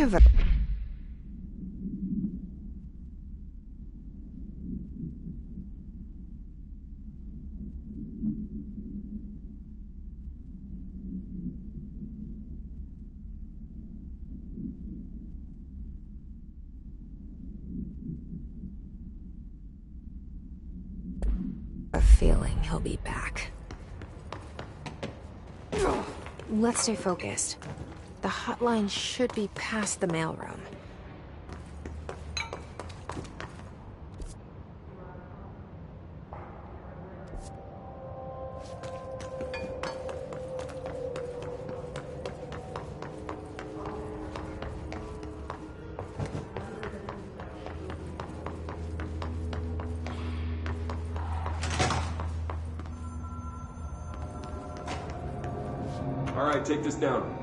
have a feeling he'll be back. Let's stay focused. The hotline should be past the mailroom. All right, take this down.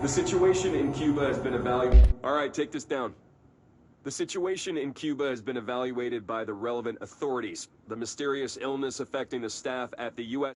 The situation in Cuba has been evaluated. All right, take this down. The situation in Cuba has been evaluated by the relevant authorities. The mysterious illness affecting the staff at the U.S.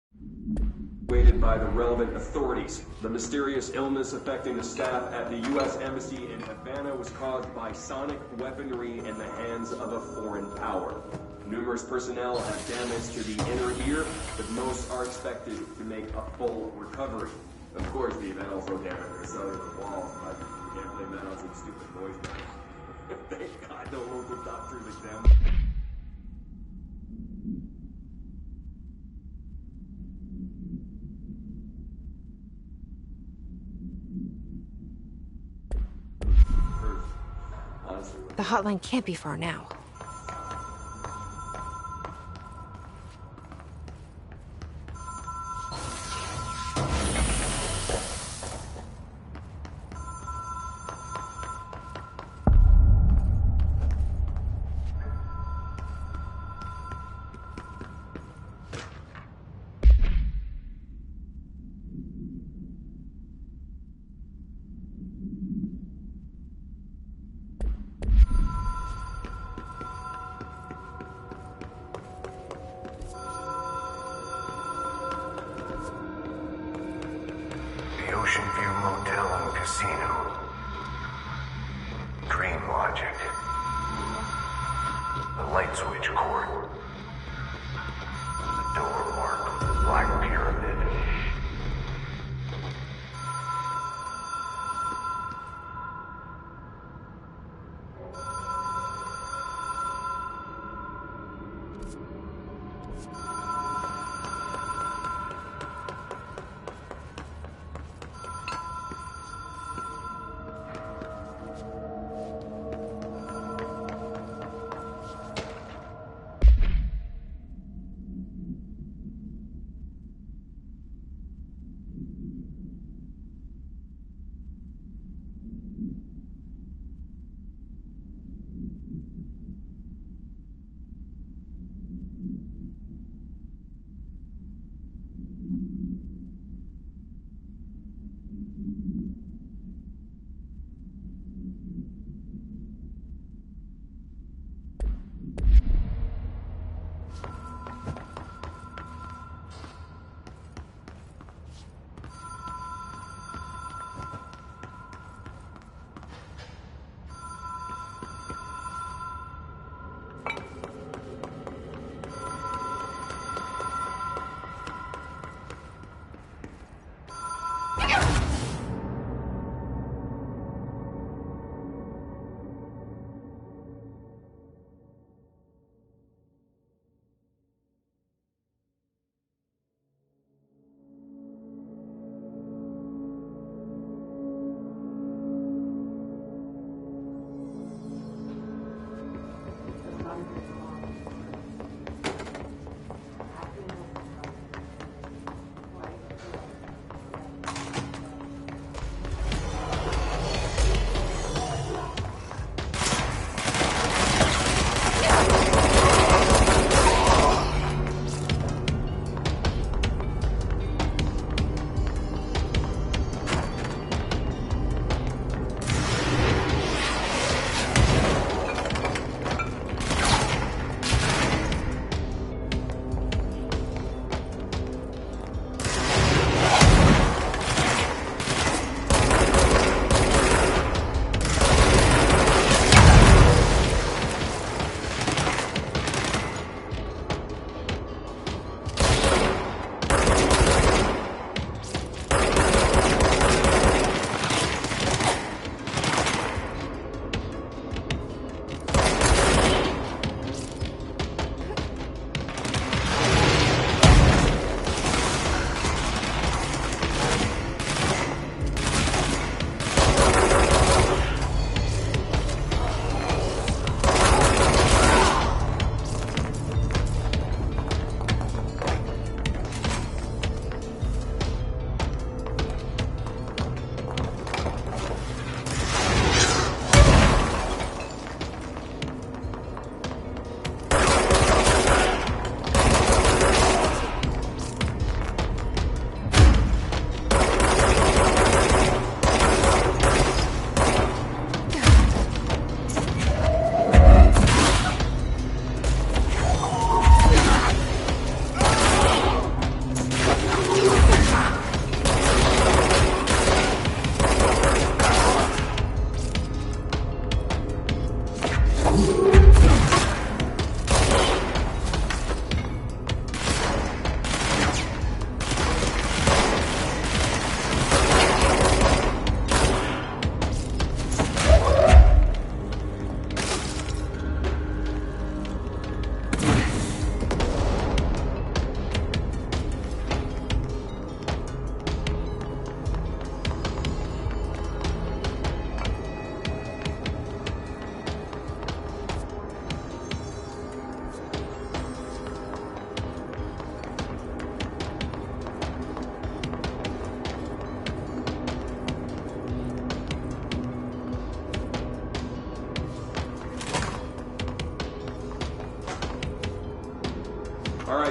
Evaluated by the relevant authorities. The mysterious illness affecting the staff at the U.S. Embassy in Havana was caused by sonic weaponry in the hands of a foreign power. Numerous personnel have damage to the inner ear, but most are expected to make a full recovery. Of course, the event also damaged their cellular walls, but you can't blame that on some stupid noise matters. Thank God no local doctors examined. The hotline can't be far now.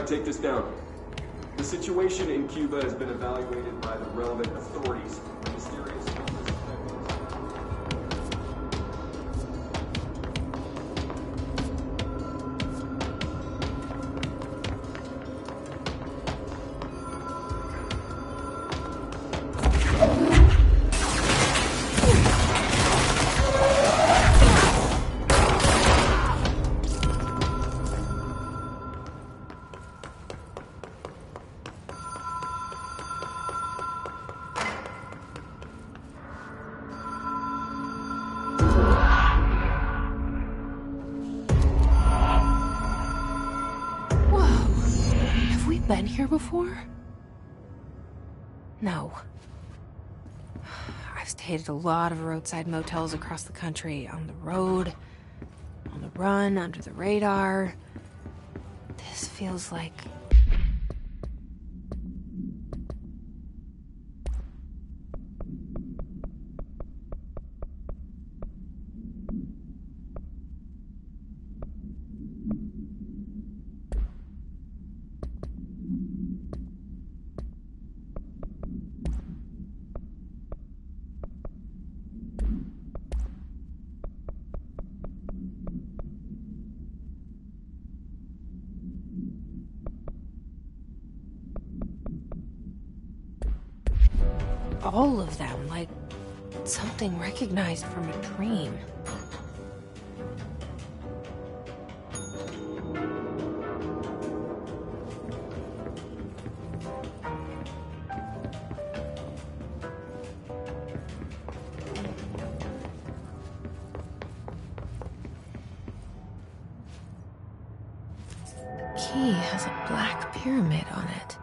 right, take this down. The situation in Cuba has been evaluated by the relevant authorities. Mysterious illness been here before? No. I've stayed at a lot of roadside motels across the country, on the road, on the run, under the radar. This feels like... all of them, like something recognized from a dream. Key has a black pyramid on it.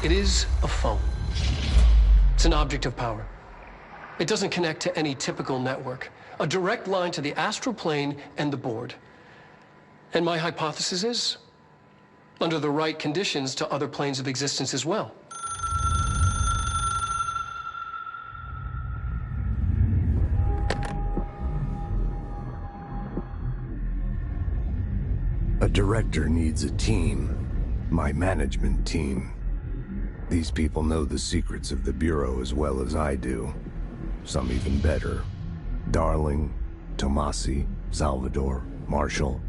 It is a phone. It's an object of power. It doesn't connect to any typical network. a direct line to the astral plane and the board. And my hypothesis is, under the right conditions, to other planes of existence as well. A director needs a team. My management team. These people know the secrets of the Bureau as well as I do. Some even better. Darling, Tomasi, Salvador, Marshall.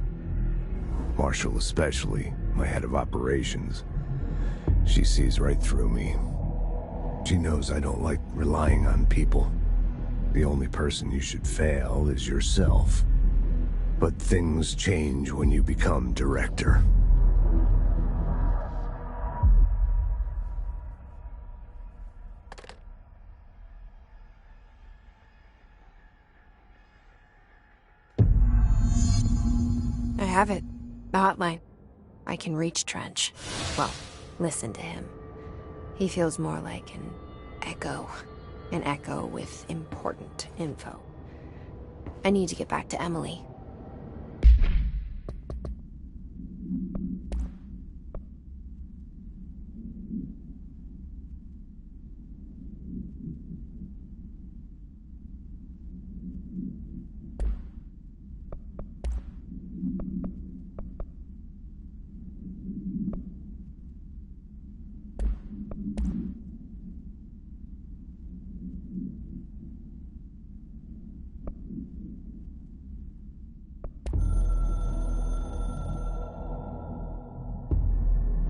Marshall especially, my head of operations. She sees right through me. She knows I don't like relying on people. The only person you should fail is yourself. But things change when you become director. I have it. The hotline. I can reach Trench. Well, listen to him. He feels more like an echo. An echo with important info. I need to get back to Emily.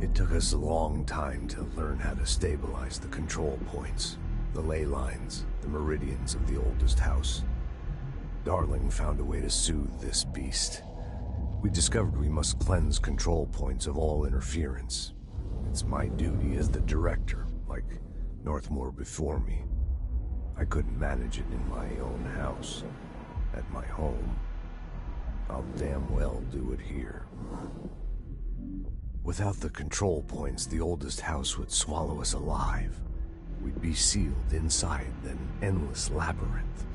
It took us a long time to learn how to stabilize the control points, the ley lines, the meridians of the oldest house. Darling found a way to soothe this beast. We discovered we must cleanse control points of all interference. It's my duty as the director, like Northmore before me. I couldn't manage it in my own house, at my home. I'll damn well do it here. Without the control points, the oldest house would swallow us alive. We'd be sealed inside an endless labyrinth,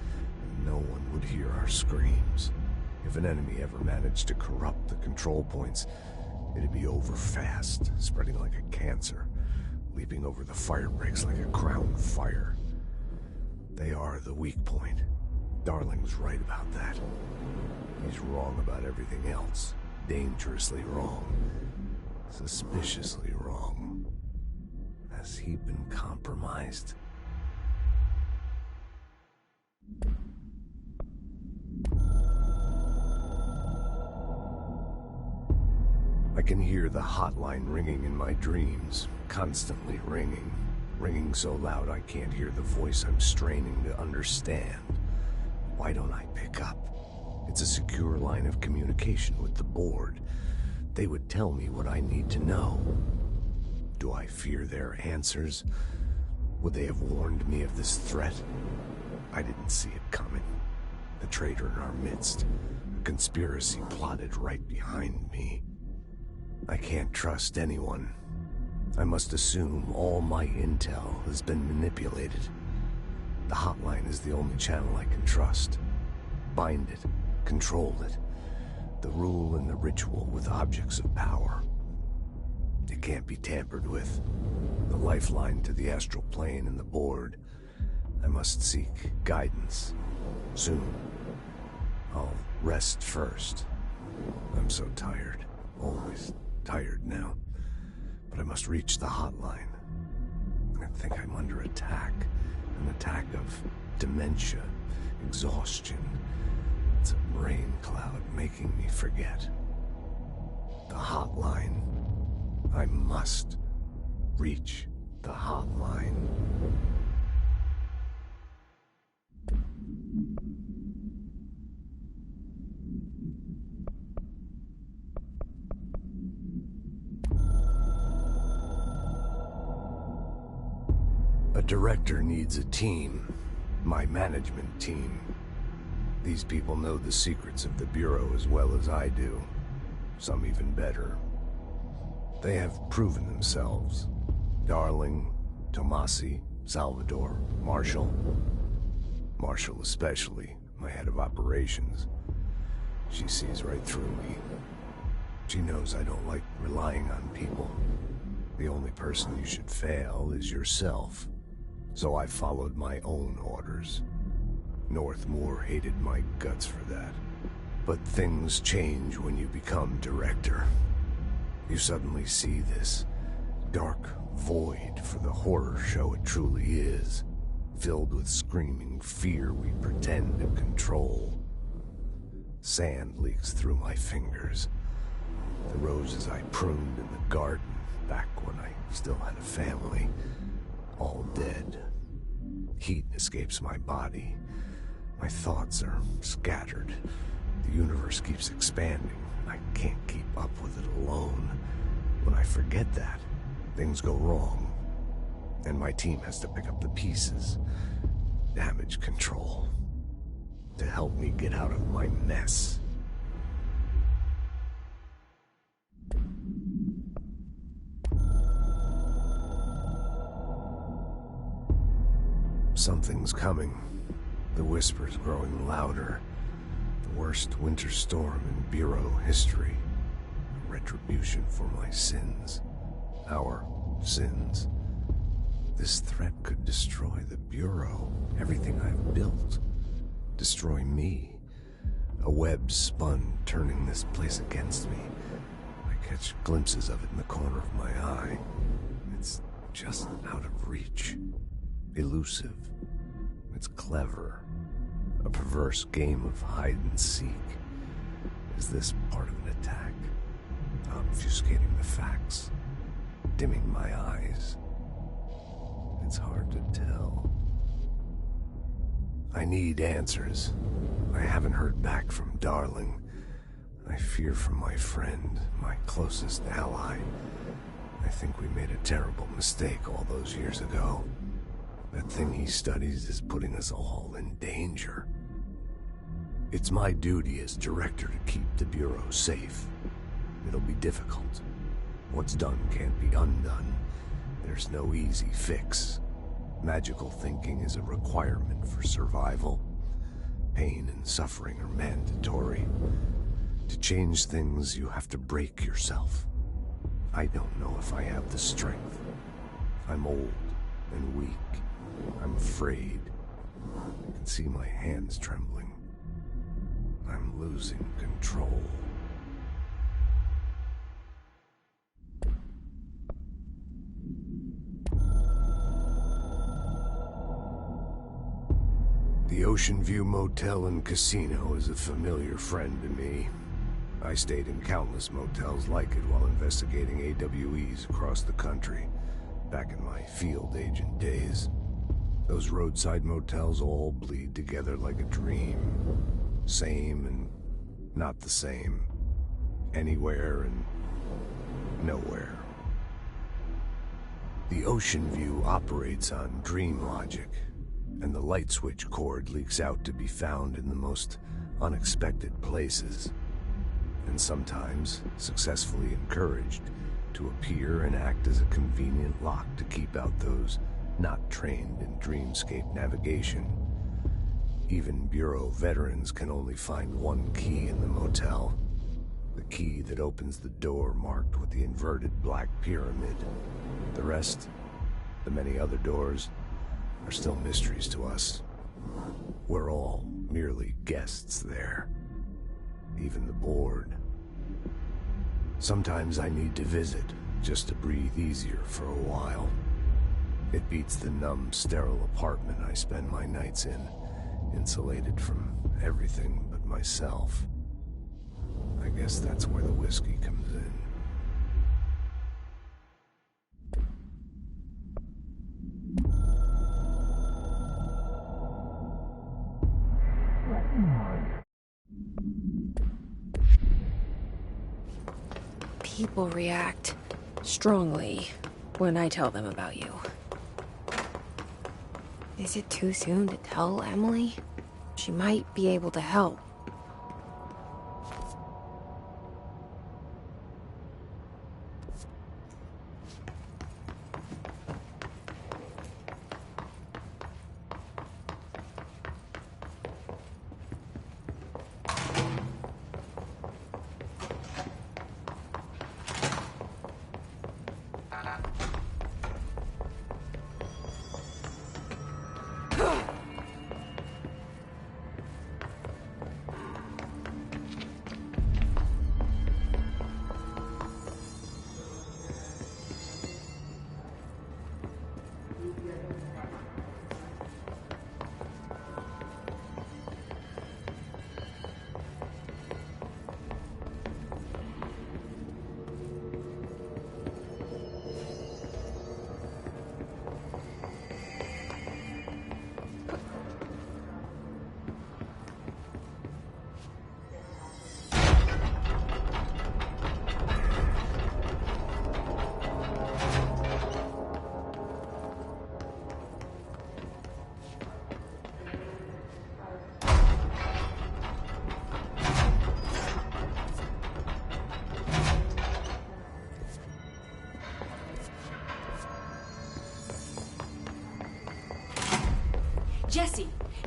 and no one would hear our screams. If an enemy ever managed to corrupt the control points, it'd be over fast, spreading like a cancer, leaping over the fire breaks like a crown fire. They are the weak point. Darling's right about that. He's wrong about everything else. Dangerously wrong. Suspiciously wrong. Has he been compromised? I can hear the hotline ringing in my dreams, constantly ringing. Ringing so loud I can't hear the voice I'm straining to understand. Why don't I pick up? It's a secure line of communication with the board. They would tell me what I need to know. Do I fear their answers? Would they have warned me of this threat? I didn't see it coming. The traitor in our midst. A conspiracy plotted right behind me. I can't trust anyone. I must assume all my intel has been manipulated. The hotline is the only channel I can trust. Bind it, control it. The rule and the ritual with objects of power. It can't be tampered with. The lifeline to the astral plane and the board. I must seek guidance. Soon. I'll rest first. I'm so tired. Always tired now. But I must reach the hotline. I think I'm under attack. An attack of dementia, exhaustion. It's a brain cloud making me forget. The hotline. I must reach the hotline. A director needs a team. My management team. These people know the secrets of the Bureau as well as I do. Some even better. They have proven themselves. Darling, Tomasi, Salvador, Marshall. Marshall especially, my head of operations. She sees right through me. She knows I don't like relying on people. The only person you should fail is yourself. So I followed my own orders. Northmoor hated my guts for that. But things change when you become director. You suddenly see this dark void for the horror show it truly is, filled with screaming fear we pretend to control. Sand leaks through my fingers. The roses I pruned in the garden back when I still had a family, all dead. Heat escapes my body. My thoughts are scattered. The universe keeps expanding. I can't keep up with it alone. When I forget that, things go wrong. And my team has to pick up the pieces. Damage control. To help me get out of my mess. Something's coming. The whispers growing louder. The worst winter storm in Bureau history. Retribution for my sins. Our sins. This threat could destroy the Bureau, everything I've built. Destroy me. A web spun, turning this place against me. I catch glimpses of it in the corner of my eye. It's just out of reach. Elusive. It's clever. A perverse game of hide and seek. Is this part of an attack? Obfuscating the facts. Dimming my eyes. It's hard to tell. I need answers. I haven't heard back from Darling. I fear for my friend, my closest ally. I think we made a terrible mistake all those years ago. That thing he studies is putting us all in danger. It's my duty as director to keep the Bureau safe. It'll be difficult. What's done can't be undone. There's no easy fix. Magical thinking is a requirement for survival. Pain and suffering are mandatory. To change things, you have to break yourself. I don't know if I have the strength. I'm old and weak. I'm afraid. I can see my hands trembling. I'm losing control. The Ocean View Motel and Casino is a familiar friend to me. I stayed in countless motels like it while investigating AWEs across the country, back in my field agent days. Those roadside motels all bleed together like a dream. Same and not the same. Anywhere and nowhere. The Ocean View operates on dream logic, and the light switch cord leaks out to be found in the most unexpected places, and sometimes successfully encouraged to appear and act as a convenient lock to keep out those not trained in dreamscape navigation. Even Bureau veterans can only find one key in the motel. The key that opens the door marked with the inverted black pyramid. The rest, the many other doors, are still mysteries to us. We're all merely guests there. Even the board. Sometimes I need to visit, just to breathe easier for a while. It beats the numb, sterile apartment I spend my nights in, insulated from everything but myself. I guess that's where the whiskey comes in. People react strongly when I tell them about you. Is it too soon to tell Emily? She might be able to help.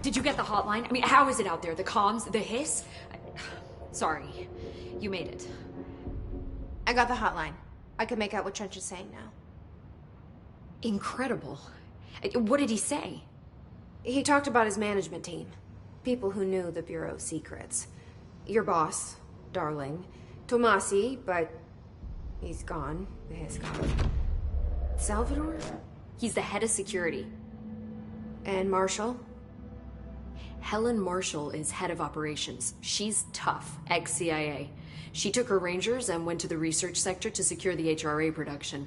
Did you get the hotline? I mean, how is it out there? The comms? The hiss? Sorry. You made it. I got the hotline. I can make out what Trench is saying now. Incredible. What did he say? He talked about his management team. People who knew the Bureau's secrets. Your boss, Darling. Tomasi, but he's gone. The hiss gone. Salvador? He's the head of security. And Marshall? Helen Marshall is head of operations. She's tough, ex-CIA. She took her Rangers and went to the research sector to secure the HRA production.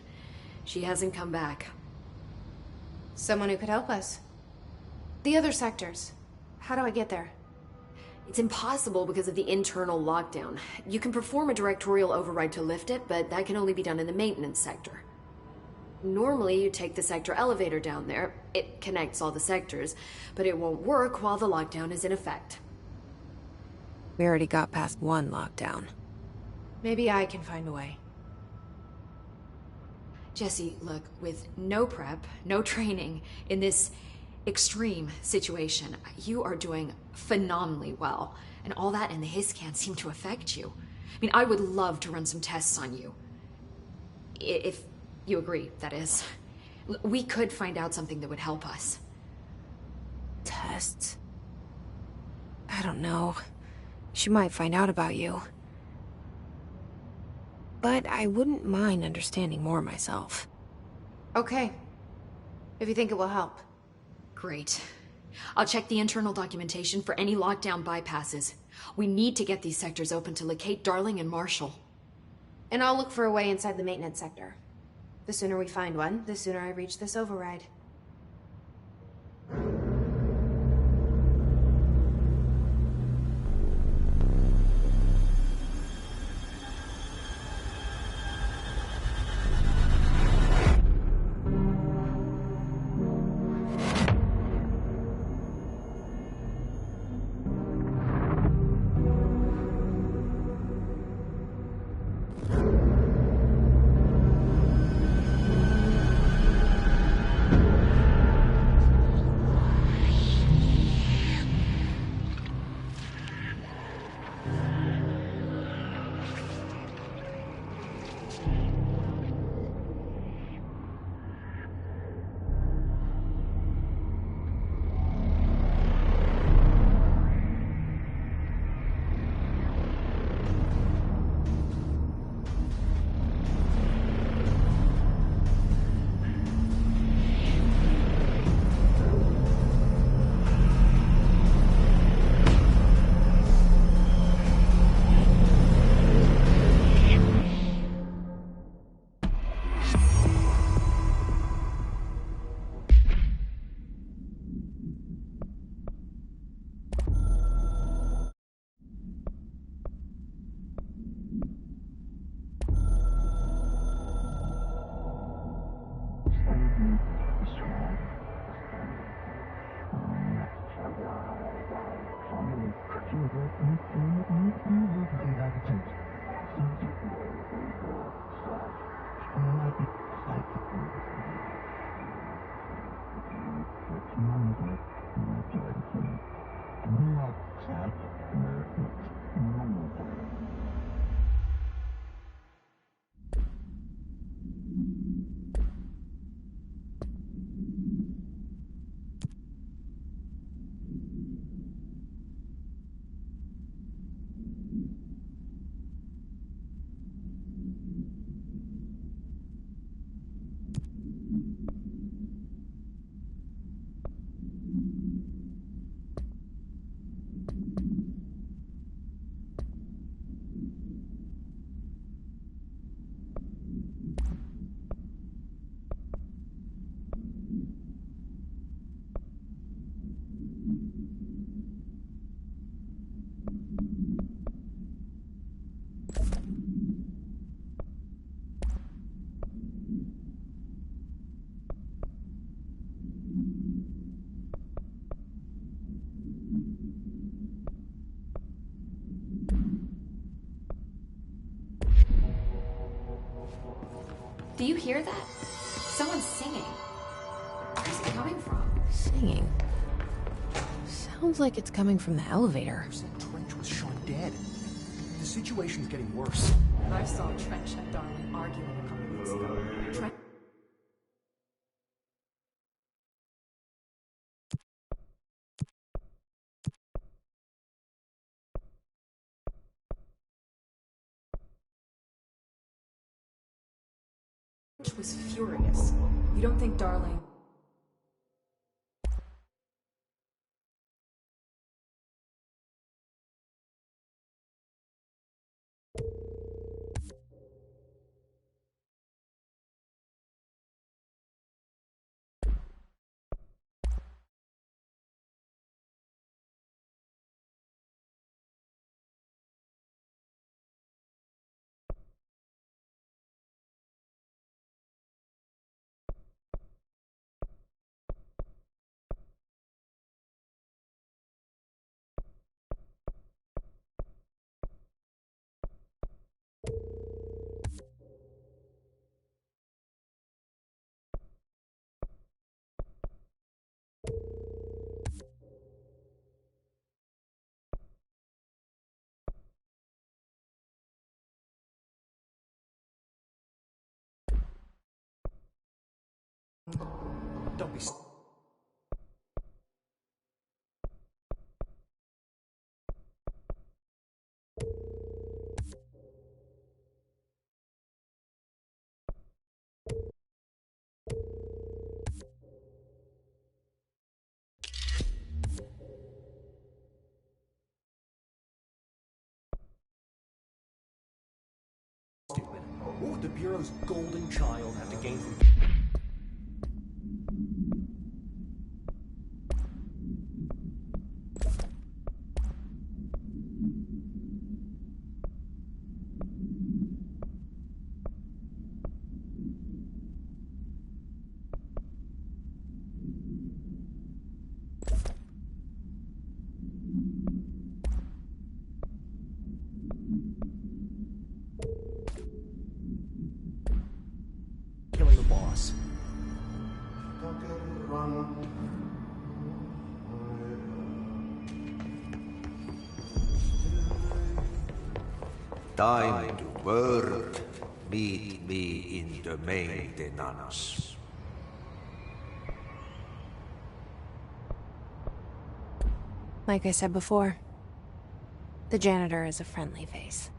She hasn't come back. Someone who could help us. The other sectors. How do I get there? It's impossible because of the internal lockdown. You can perform a directorial override to lift it, but that can only be done in the maintenance sector. Normally, you take the sector elevator down there. It connects all the sectors, but it won't work while the lockdown is in effect. We already got past one lockdown. Maybe I can find a way. Jesse, look, with no prep, no training, in this extreme situation, you are doing phenomenally well. And all that and the hiss can't seem to affect you. I mean, I would love to run some tests on you. If you agree, that is. We could find out something that would help us. Tests? I don't know. She might find out about you. But I wouldn't mind understanding more myself. Okay. If you think it will help. Great. I'll check the internal documentation for any lockdown bypasses. We need to get these sectors open to locate Darling and Marshall. And I'll look for a way inside the maintenance sector. The sooner we find one, the sooner I reach this override. Do you hear that? Someone's singing. Where's it coming from? Singing? Sounds like it's coming from the elevator. Trench was shot dead. The situation's getting worse. I saw Trench and Darling arguing a couple weeks ago. Trench was furious. You don't think Darling... Don't be... stupid. What would the Bureau's golden child have to gain from... killing the boss? Time to work. Meet me in the maintenance. Like I said before, the janitor is a friendly face.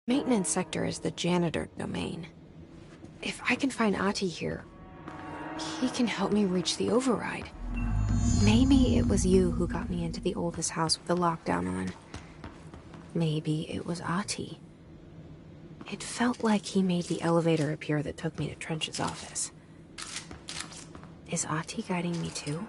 The maintenance sector is the janitor domain. If I can find Ahti here, he can help me reach the override. Maybe it was you who got me into the oldest house with the lockdown on. Maybe it was Ahti. It felt like he made the elevator appear that took me to Trench's office. Is Ahti guiding me too?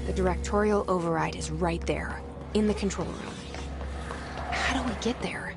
The directorial override is right there, in the control room. How do we get there?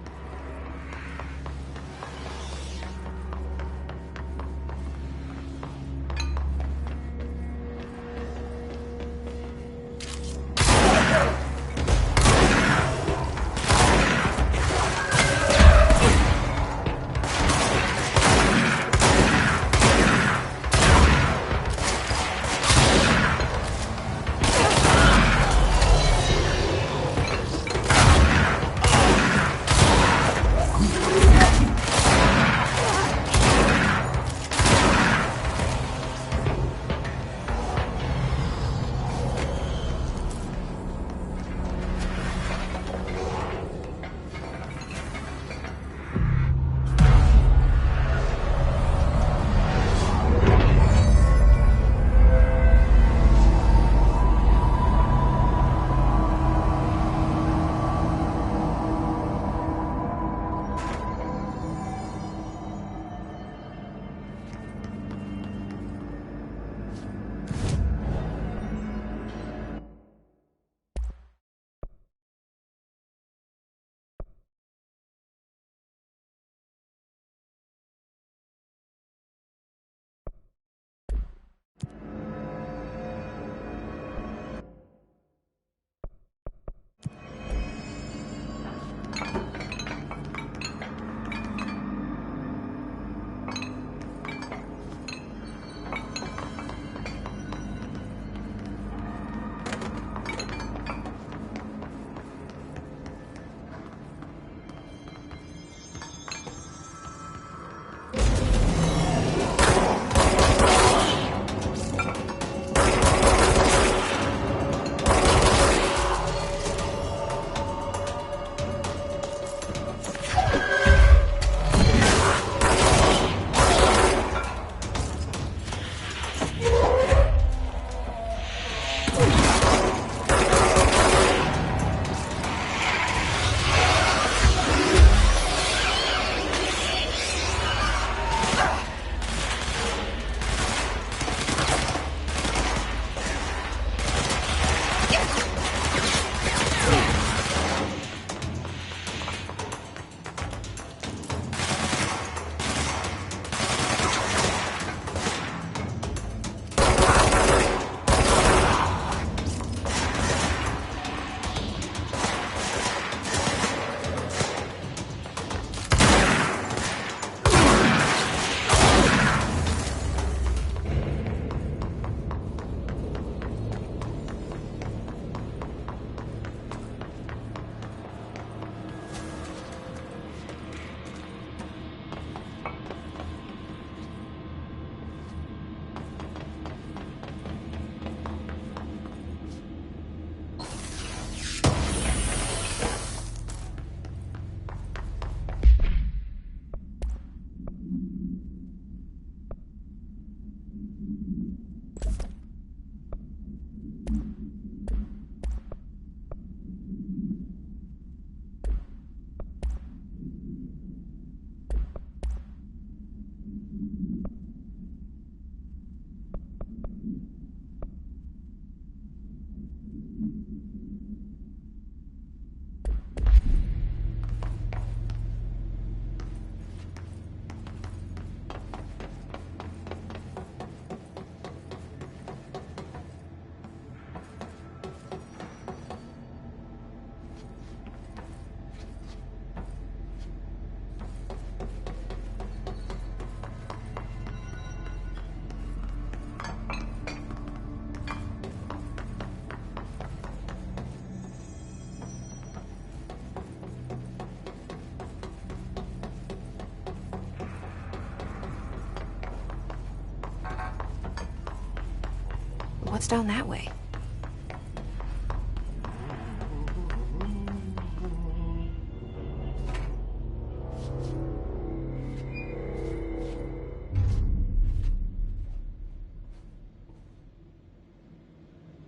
What's down that way?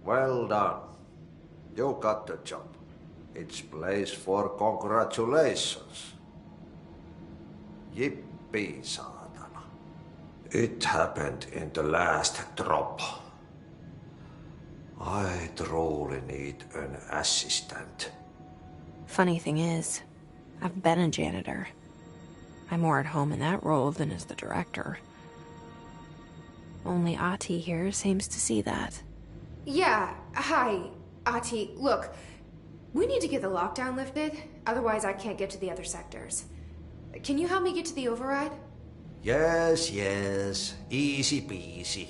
Well done. You got the job. It's place for congratulations. Yippee, saatana. It happened in the last drop. I truly need an assistant. Funny thing is, I've been a janitor. I'm more at home in that role than as the director. Only Ahti here seems to see that. Yeah, hi, Ahti. Look, we need to get the lockdown lifted, otherwise I can't get to the other sectors. Can you help me get to the override? Yes, easy peasy.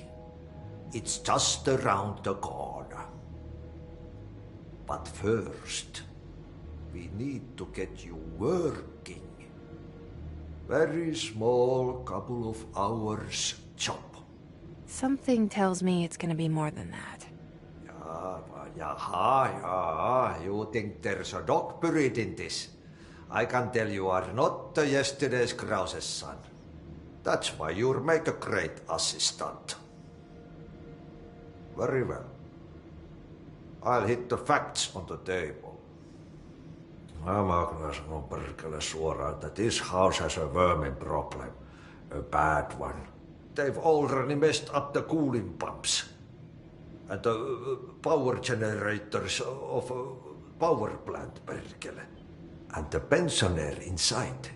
It's just around the corner. But first, we need to get you working. Very small, couple of hours job. Something tells me it's gonna be more than that. Yeah. You think there's a dog buried in this? I can tell you are not yesterday's Krause's son. That's why you'll make a great assistant. Very well. I'll hit the facts on the table. Mä kyllä sanon perkele suoraan, that this house has a vermin problem. A bad one. They've already messed up the cooling pumps. And the power generators of a power plant, perkele. And the pensioner inside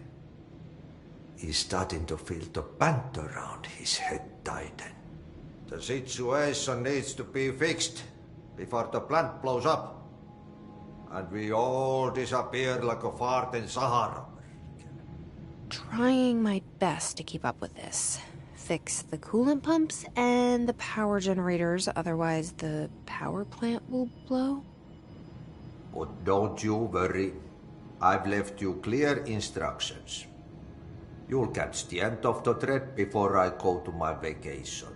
is starting to feel the band around his head tighten. The situation needs to be fixed before the plant blows up. And we all disappear like a fart in Sahara. Trying my best to keep up with this. Fix the coolant pumps and the power generators, otherwise the power plant will blow. But don't you worry. I've left you clear instructions. You'll catch the end of the thread before I go to my vacation.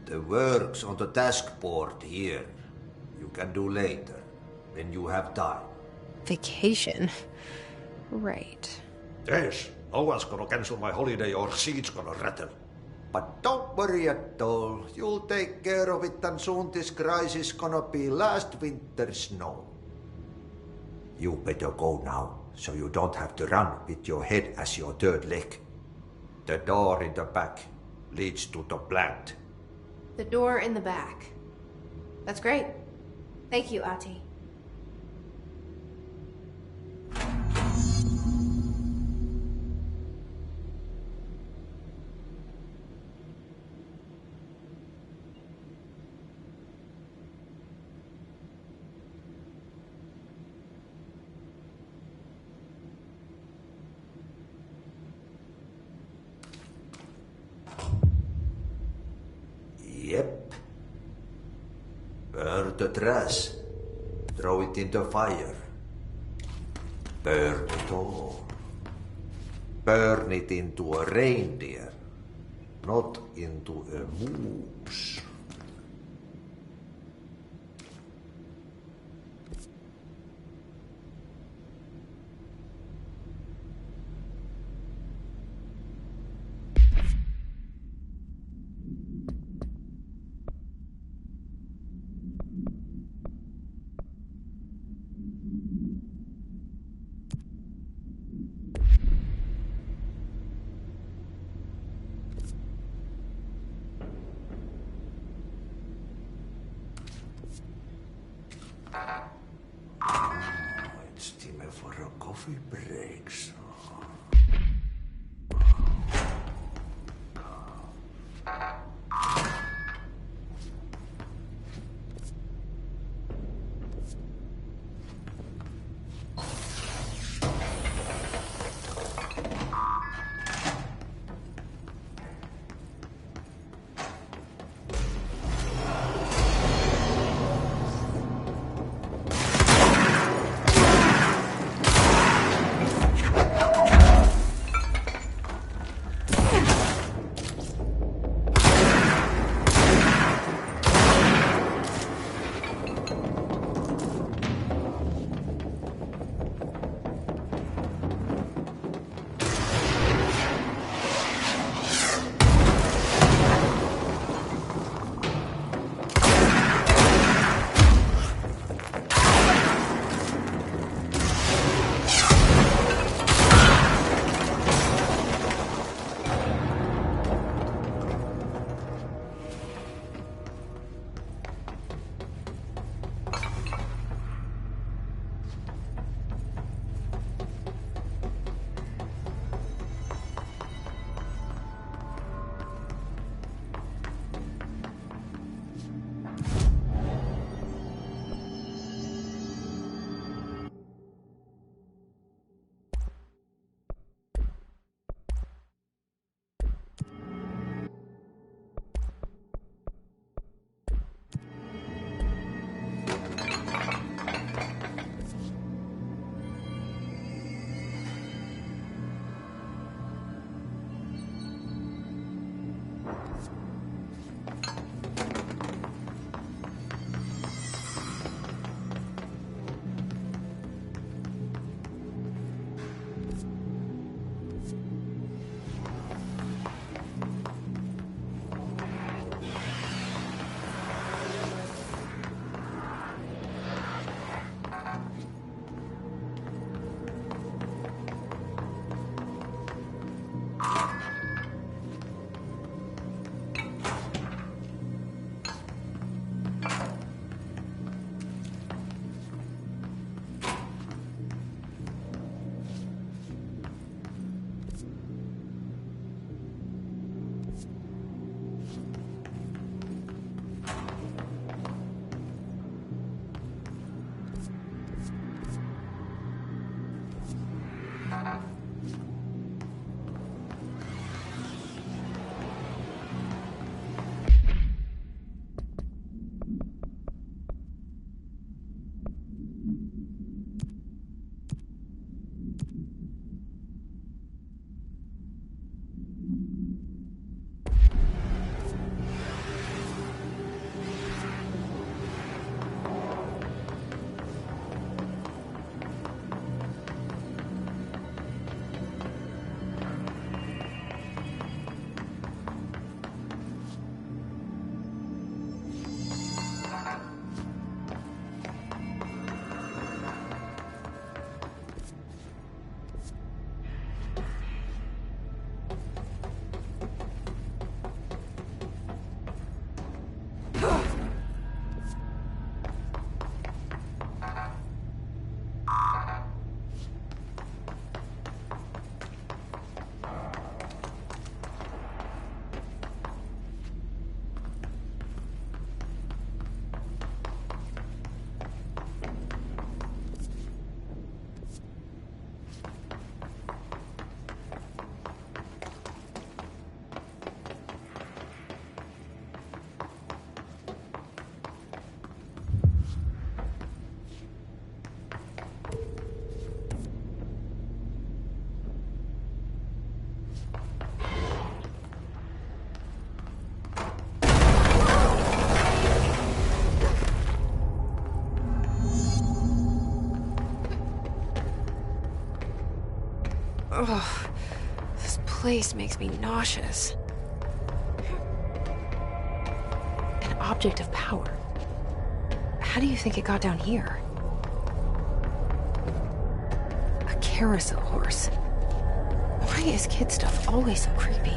The work's on the task board here. You can do later, when you have time. Vacation? Right. Yes, no one's gonna cancel my holiday or seat's gonna rattle. But don't worry at all. You'll take care of it and soon this crisis gonna be last winter's snow. You better go now, so you don't have to run with your head as your third leg. The door in the back leads to the plant. The door in the back. That's great. Thank you, Ahti. Yep. Burn the trash. Throw it in the fire. Burn it all. Burn it into a reindeer, not into a moose. It's time for a coffee break. Ugh, this place makes me nauseous. An object of power. How do you think it got down here? A carousel horse. Why is kid stuff always so creepy?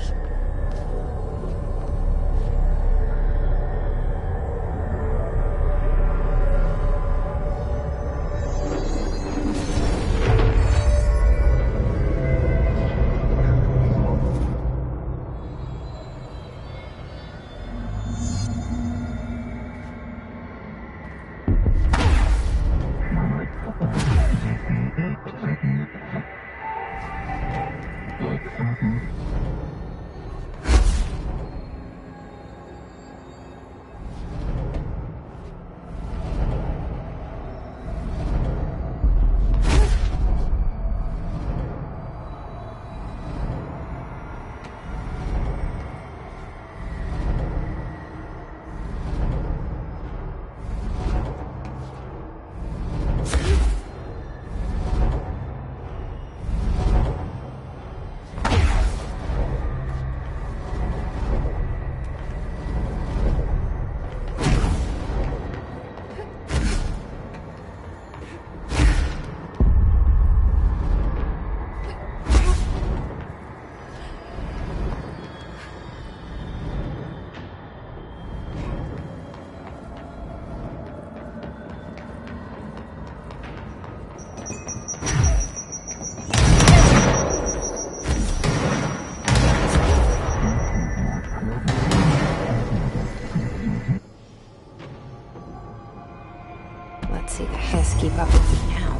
Let's see the Hiss keep up with me now.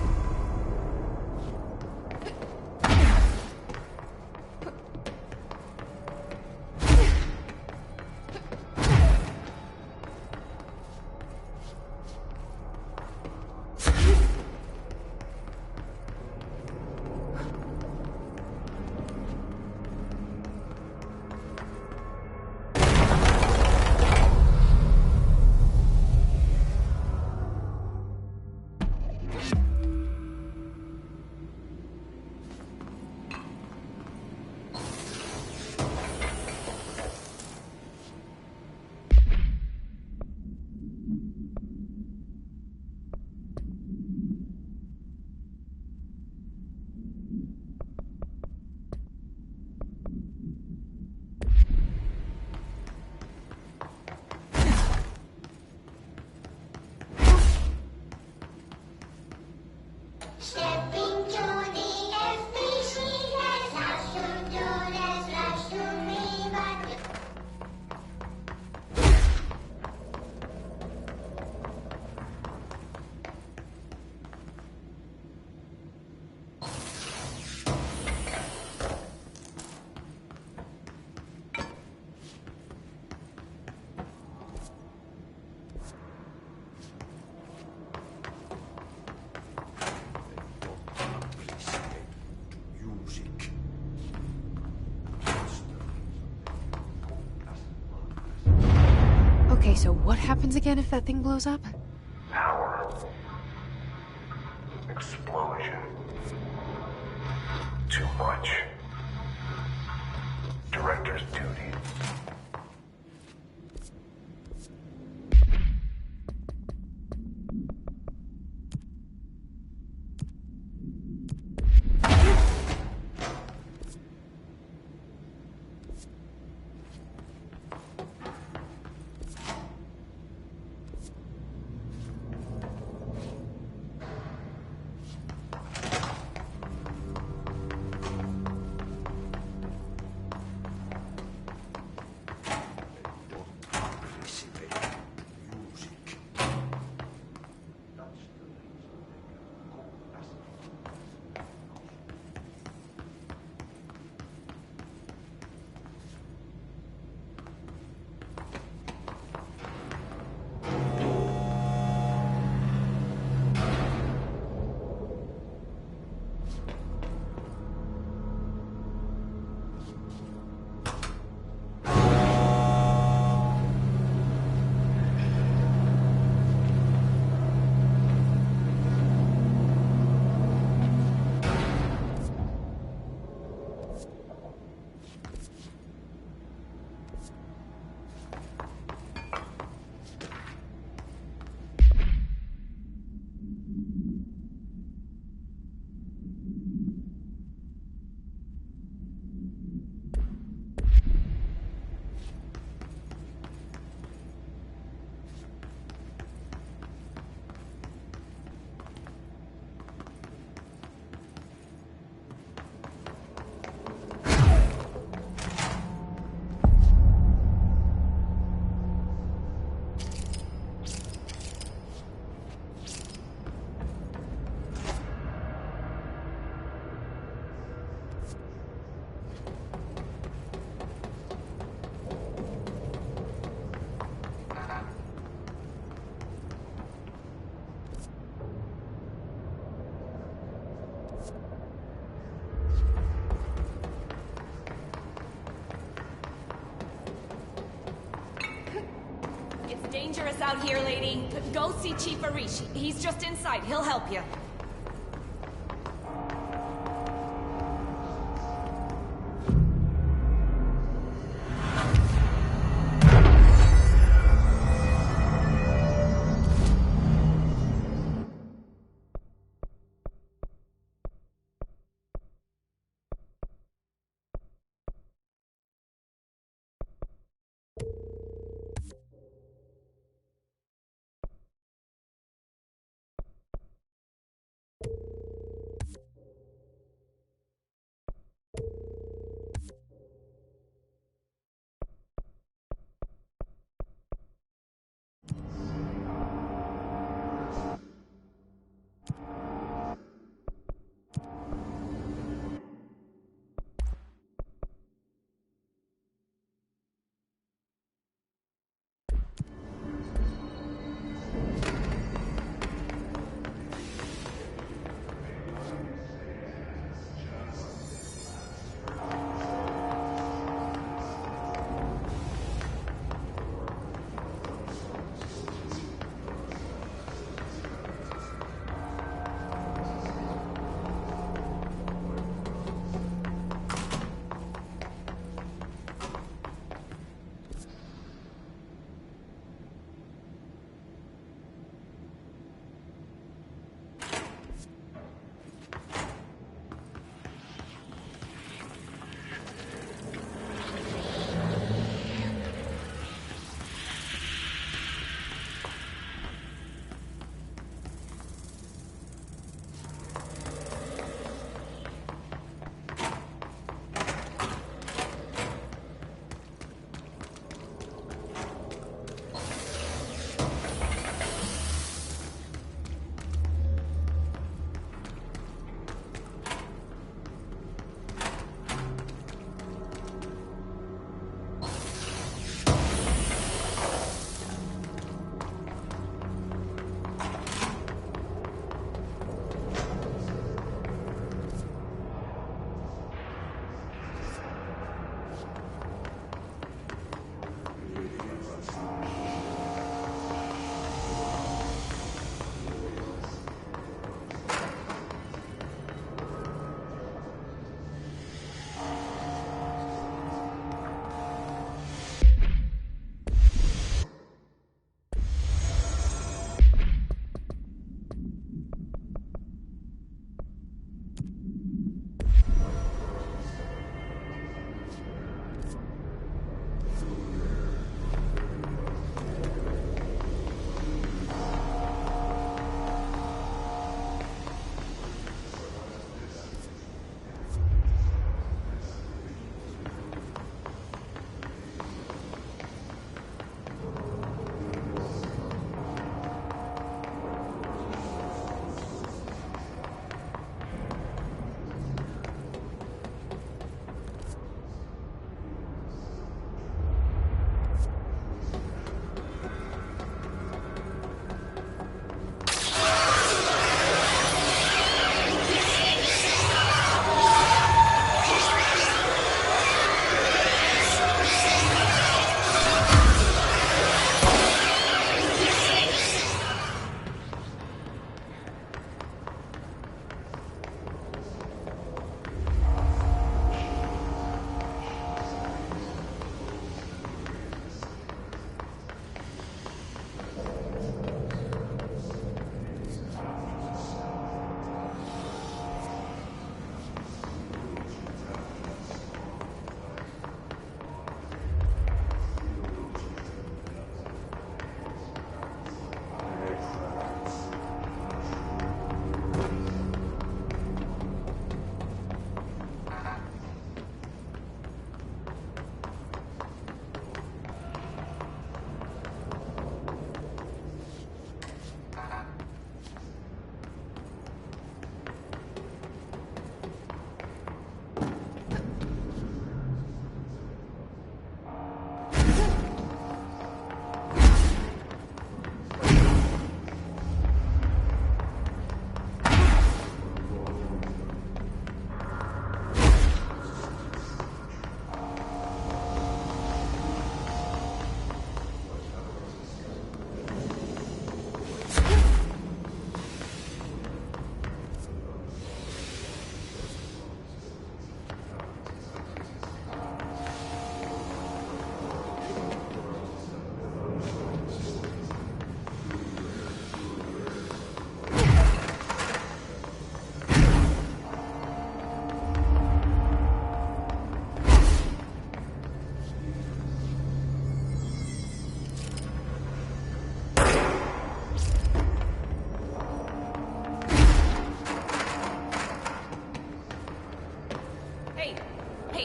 So what happens again if that thing blows up? Power. Explosion. Too much. Director's duty. Dangerous out here, lady. Go see Chief Arishi. He's just inside. He'll help you.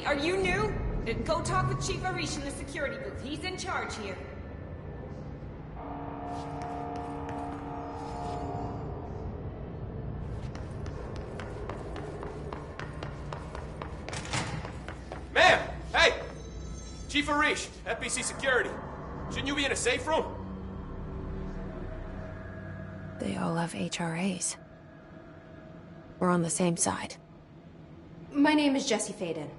are you new? Go talk with Chief Arish in the security booth. He's in charge here. Ma'am! Hey! Chief Arish, FBC Security. Shouldn't you be in a safe room? They all have HRAs. We're on the same side. My name is Jesse Faden.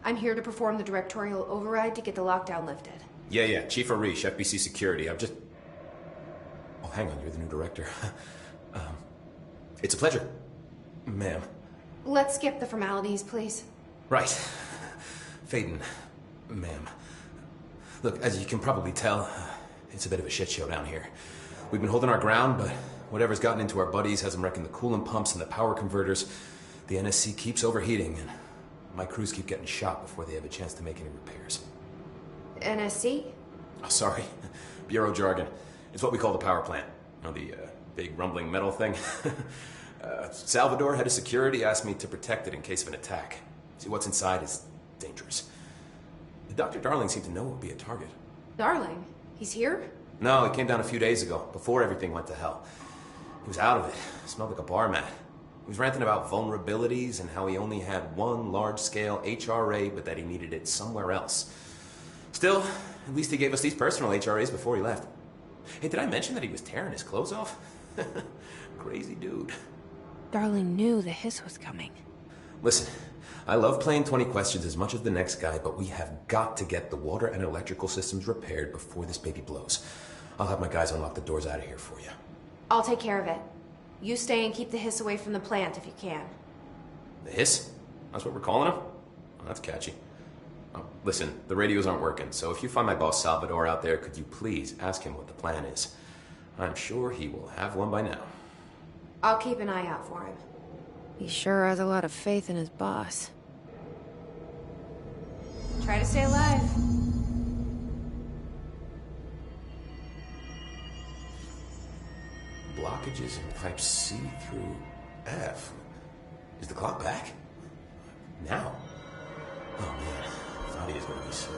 I'm here to perform the directorial override to get the lockdown lifted. Yeah, Chief Arish, FBC Security. I'm just... Oh, hang on, you're the new director. It's a pleasure, ma'am. Let's skip the formalities, please. Right. Faden, ma'am. Look, as you can probably tell, it's a bit of a shit show down here. We've been holding our ground, but whatever's gotten into our buddies has them wrecking the coolant pumps and the power converters. The NSC keeps overheating, and my crews keep getting shot before they have a chance to make any repairs. NSC? Oh, sorry. Bureau jargon. It's what we call the power plant. You know, the big rumbling metal thing? Salvador, head of security, asked me to protect it in case of an attack. See, what's inside is dangerous. Dr. Darling seemed to know it would be a target. Darling? He's here? No, he came down a few days ago, before everything went to hell. He was out of it. Smelled like a bar mat. He was ranting about vulnerabilities and how he only had one large-scale HRA, but that he needed it somewhere else. Still, at least he gave us these personal HRAs before he left. Hey, did I mention that he was tearing his clothes off? Crazy dude. Darling knew the hiss was coming. Listen, I love playing 20 questions as much as the next guy, but we have got to get the water and electrical systems repaired before this baby blows. I'll have my guys unlock the doors out of here for you. I'll take care of it. You stay and keep the hiss away from the plant if you can. The hiss? That's what we're calling him? Oh, that's catchy. Oh, listen, the radios aren't working, so if you find my boss Salvador out there, could you please ask him what the plan is? I'm sure he will have one by now. I'll keep an eye out for him. He sure has a lot of faith in his boss. Try to stay alive. Blockages in pipes C through F. Is the clock back? Now? Oh man, I thought he was gonna be so...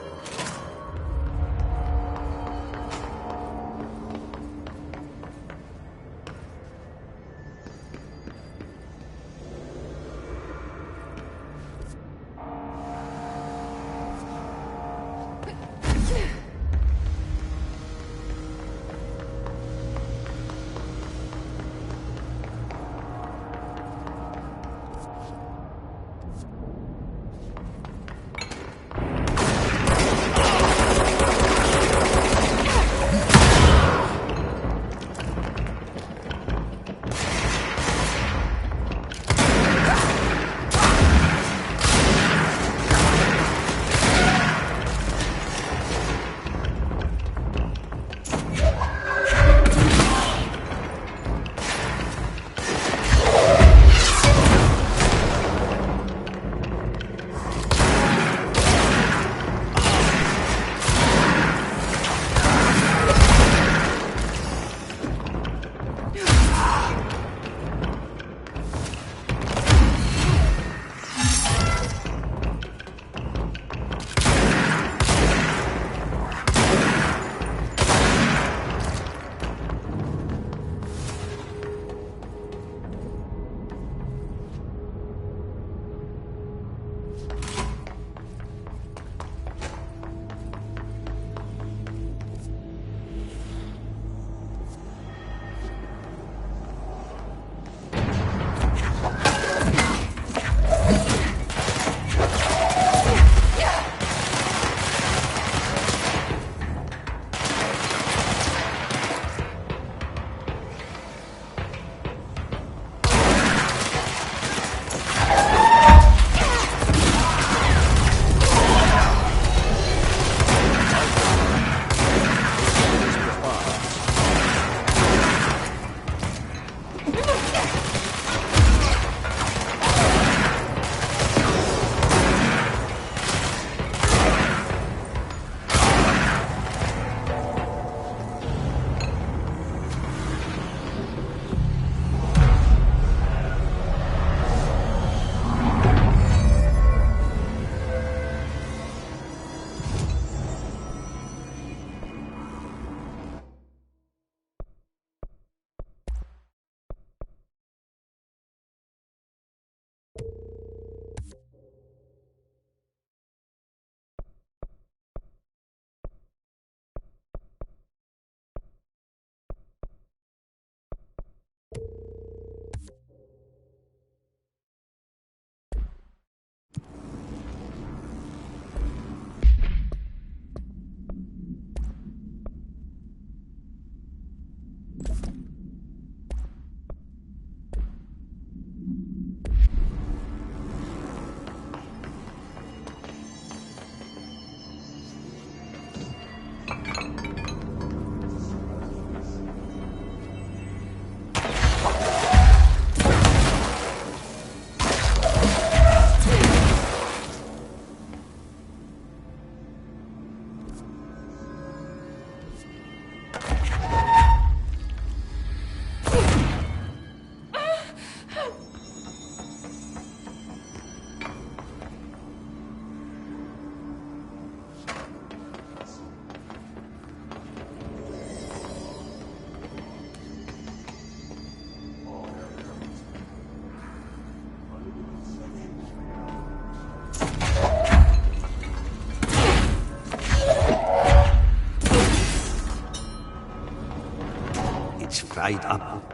tied up.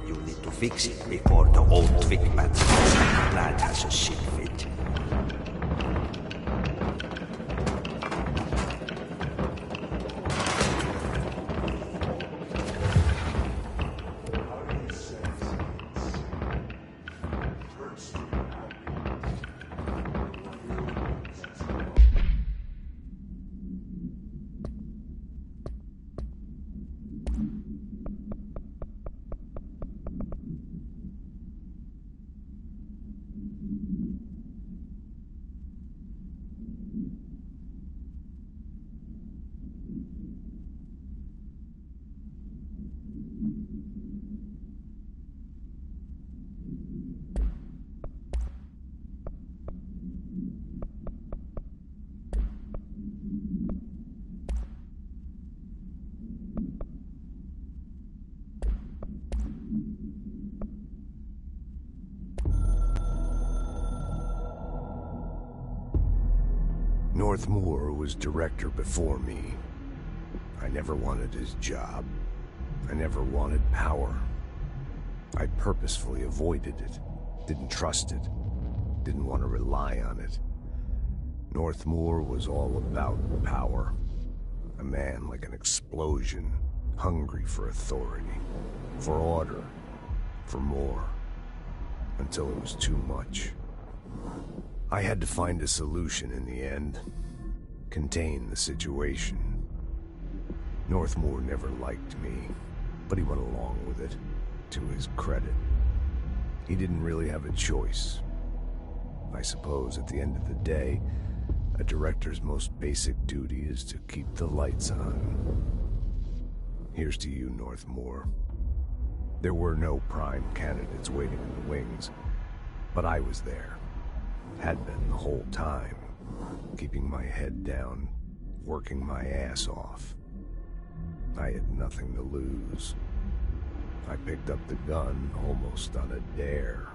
You need to fix it before the old Vic Batman's lad has a shit fit. Northmoor was director before me. I never wanted his job. I never wanted power. I purposefully avoided it, didn't trust it, didn't want to rely on it. Northmoor was all about power. A man like an explosion, hungry for authority, for order, for more, until it was too much. I had to find a solution in the end. Contain the situation. Northmoor never liked me, but he went along with it, to his credit. He didn't really have a choice. I suppose at the end of the day, a director's most basic duty is to keep the lights on. Here's to you, Northmoor. There were no prime candidates waiting in the wings, but I was there. Had been the whole time, keeping my head down, working my ass off. I had nothing to lose. I picked up the gun almost on a dare.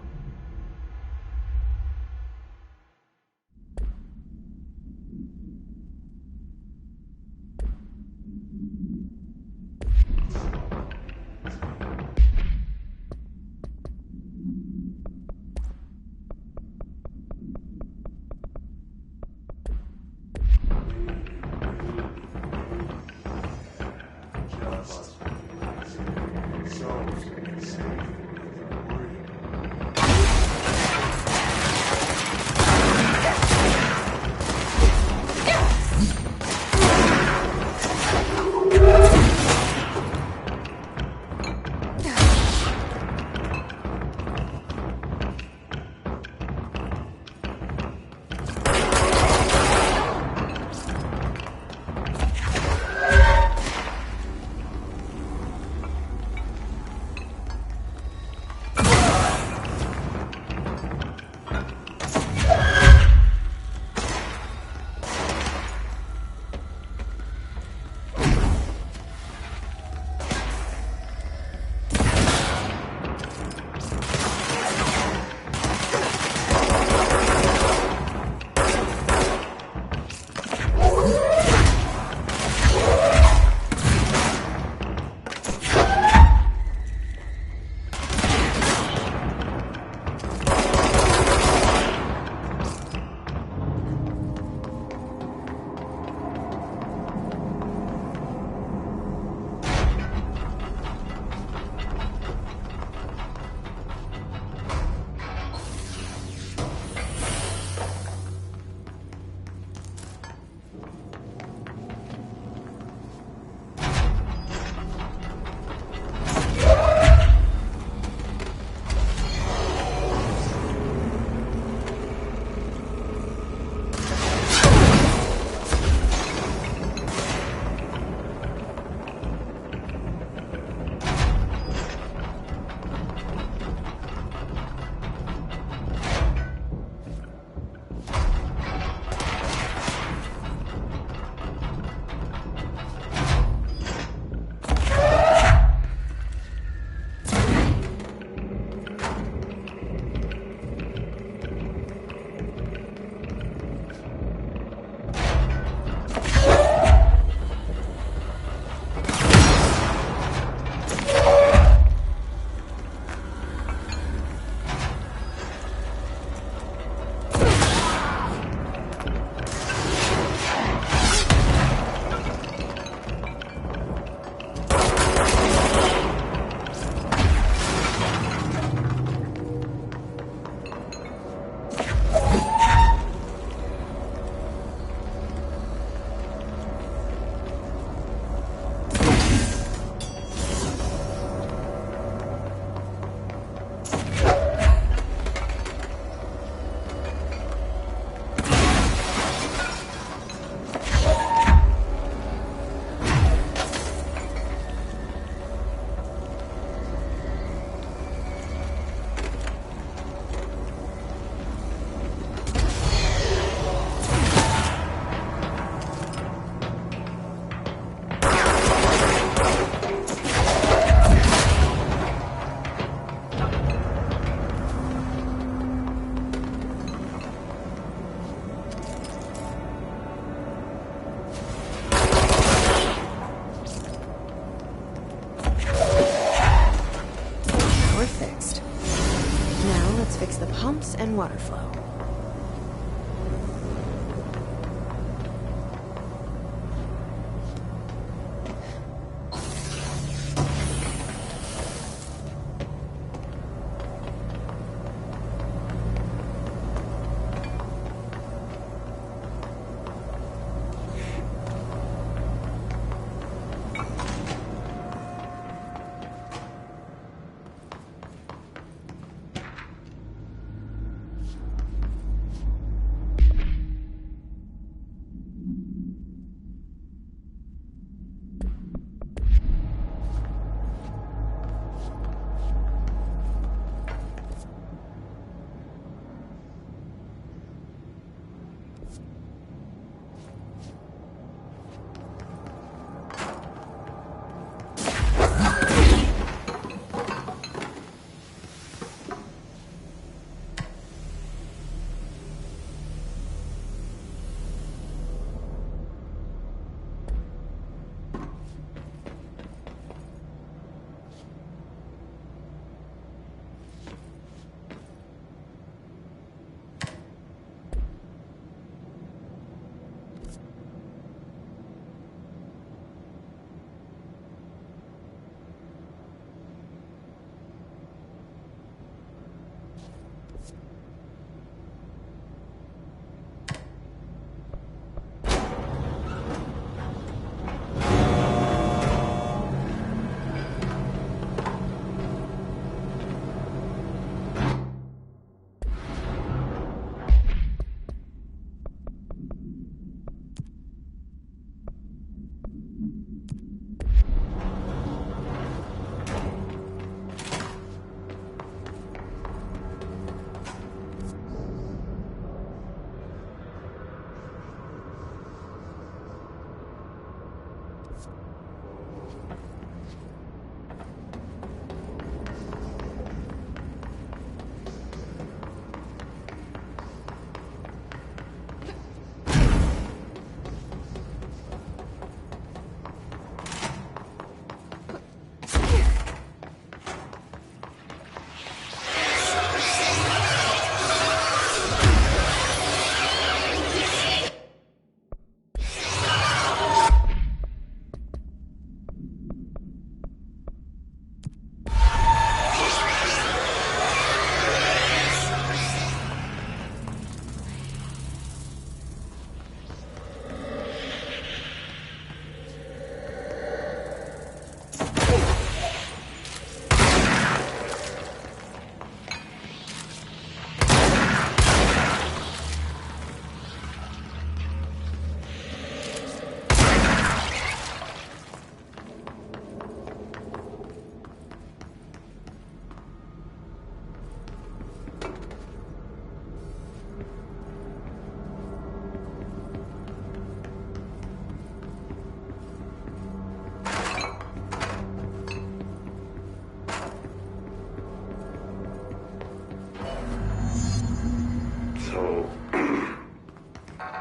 fix the pumps and water flow.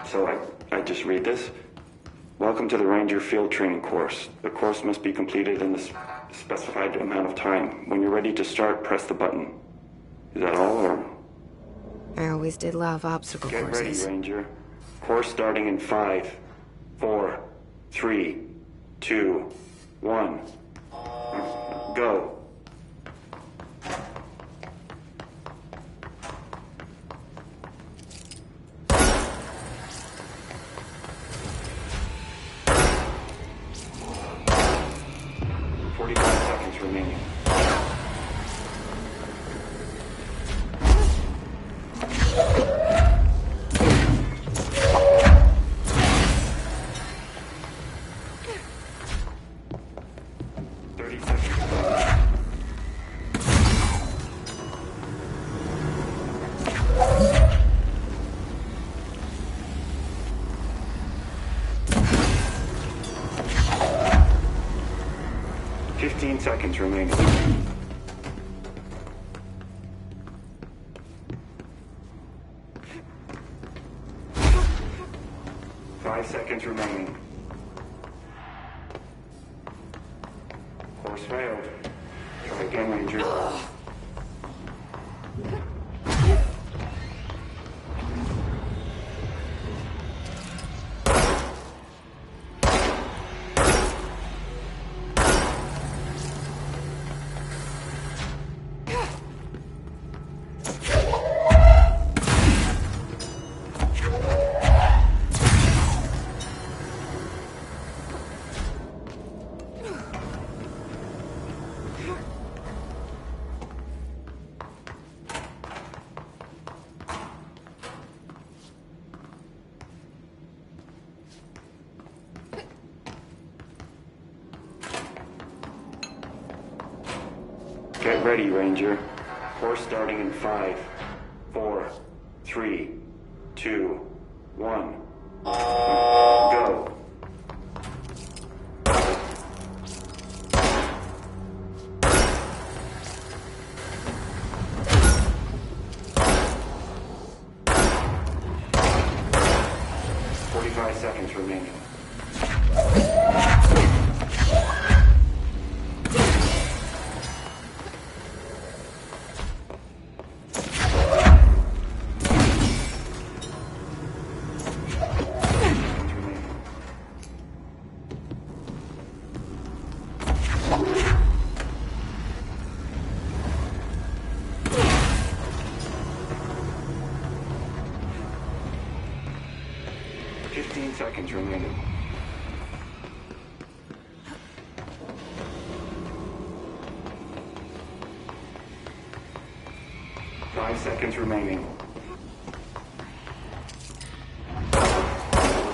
So I just read this. Welcome to the Ranger Field Training course. The course must be completed in the specified amount of time. When you're ready to start, press the button. Is that all, or? I always did love obstacle courses. Get ready, Ranger. Course starting in 5, 4, 3, 2, 1. Go. Remaining. Seconds remaining. 5 seconds remaining. Course failed. Try again, Ranger. Get ready, Ranger. Course starting in 5, 4, 3, 2, 1. Go. Seconds remaining. Seconds remaining. Five seconds remaining.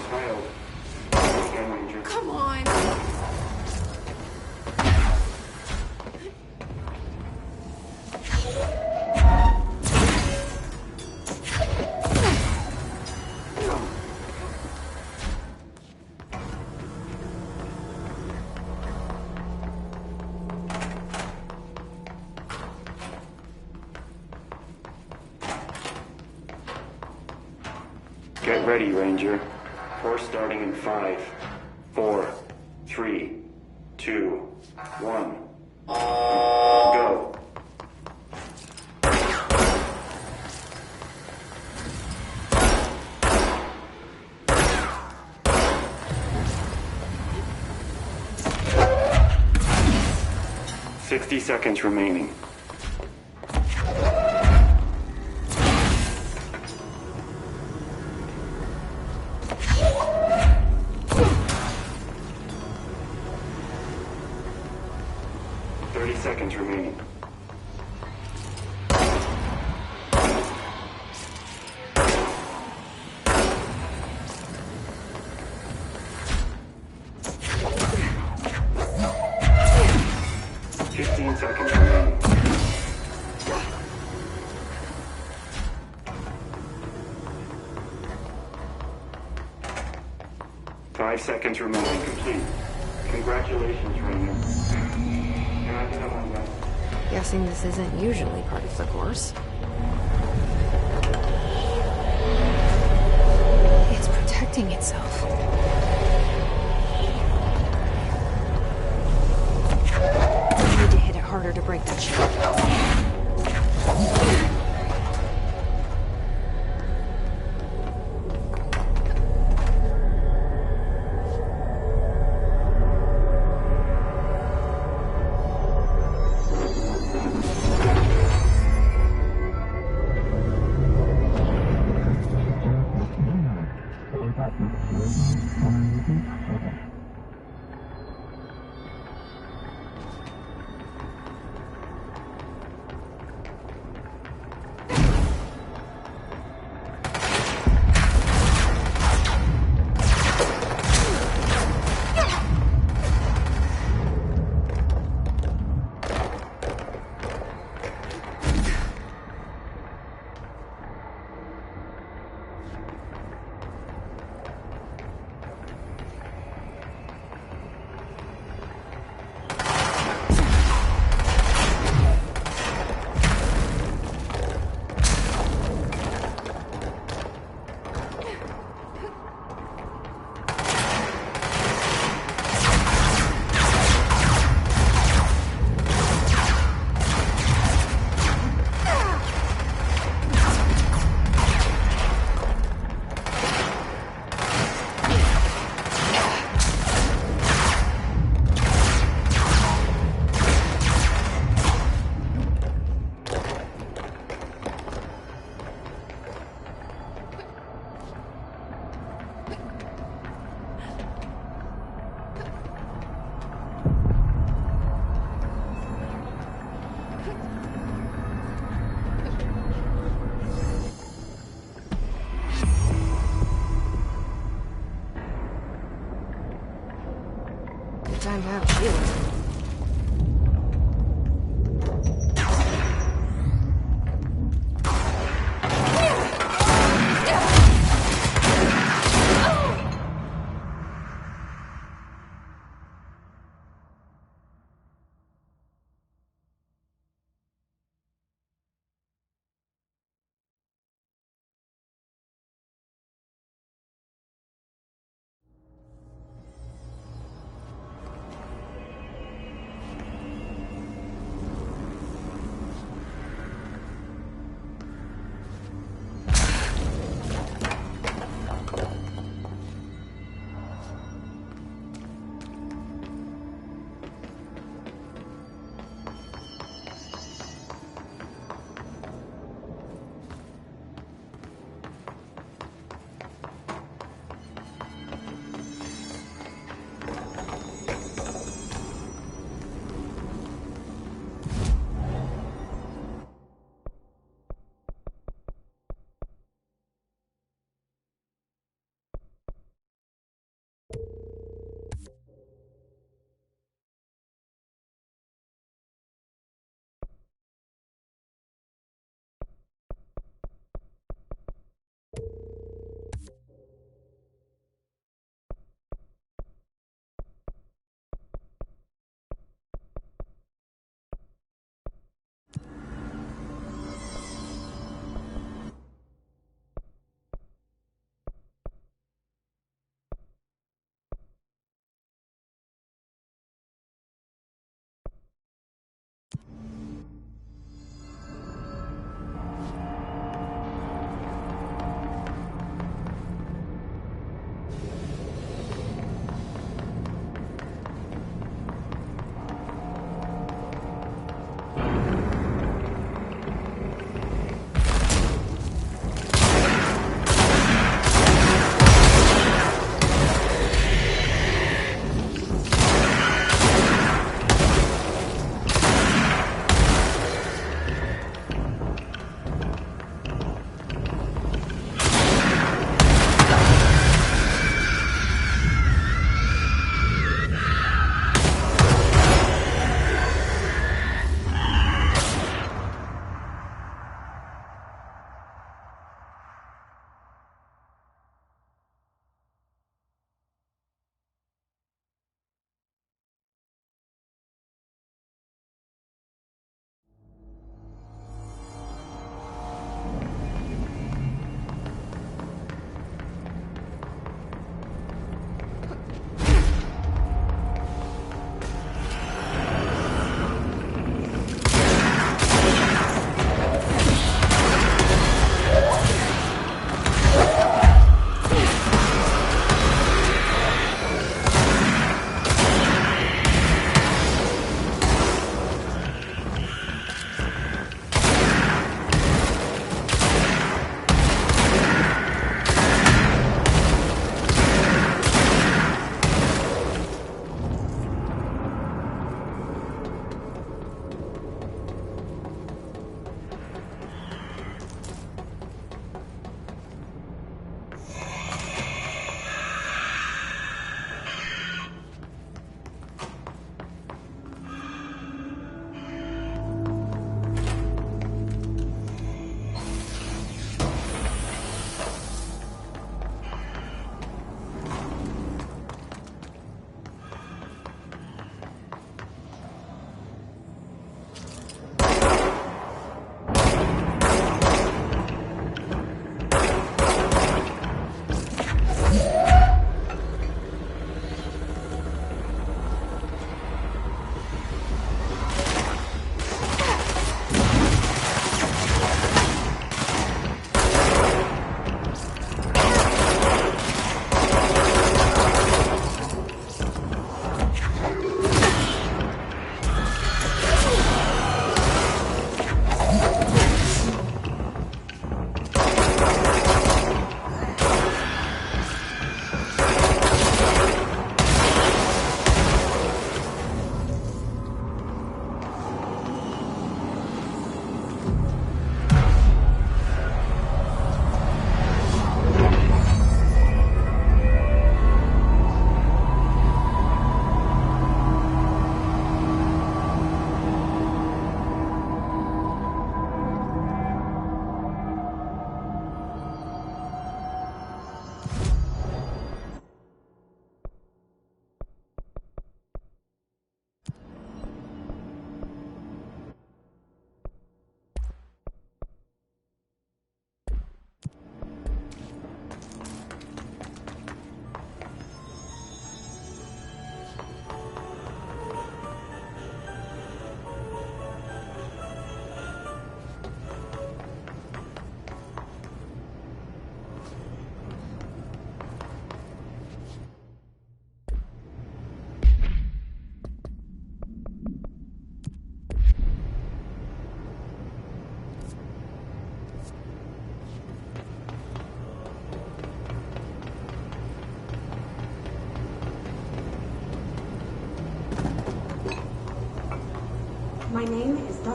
Failed. Again, Ranger. Come on. Get ready, Ranger. Course starting in 5, 4, 3, 2, 1. Go. $60 seconds remaining. Seconds remaining. Seconds remaining. 5 seconds remaining. Complete. Congratulations, Ranger. Can I get on that? Guessing this isn't usually part of the course. It's protecting itself. I need to hit it harder to break that shit. Time to have shields.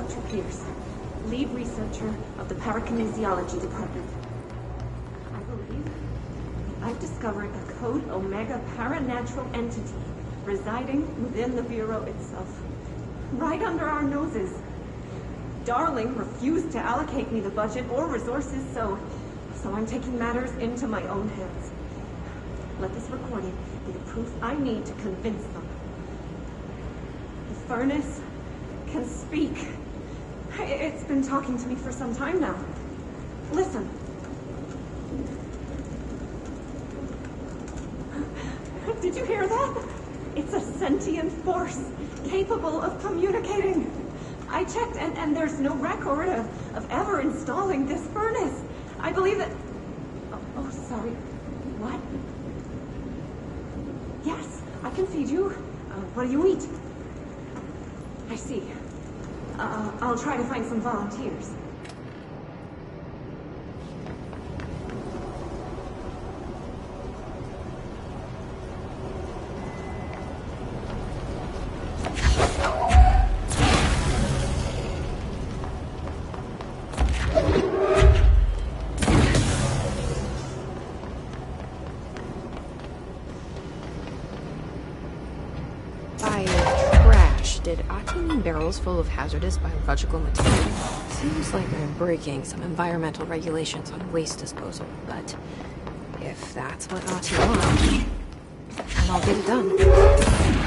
Dr. Pierce, lead researcher of the Parakinesiology Department. I believe I've discovered a Code Omega paranatural entity residing within the Bureau itself, right under our noses. Darling refused to allocate me the budget or resources, so I'm taking matters into my own hands. Let this recording be the proof I need to convince them. The furnace can speak. It's been talking to me for some time now. Listen. Did you hear that? It's a sentient force, capable of communicating. I checked, and there's no record of ever installing this furnace. I believe that... Oh, sorry. What? Yes, I can feed you. What do you eat? I see. I'll try to find some volunteers. Did Ahti mean barrels full of hazardous biological material? Seems like they're breaking some environmental regulations on waste disposal, but if that's what Ahti wants, then I'll get it done.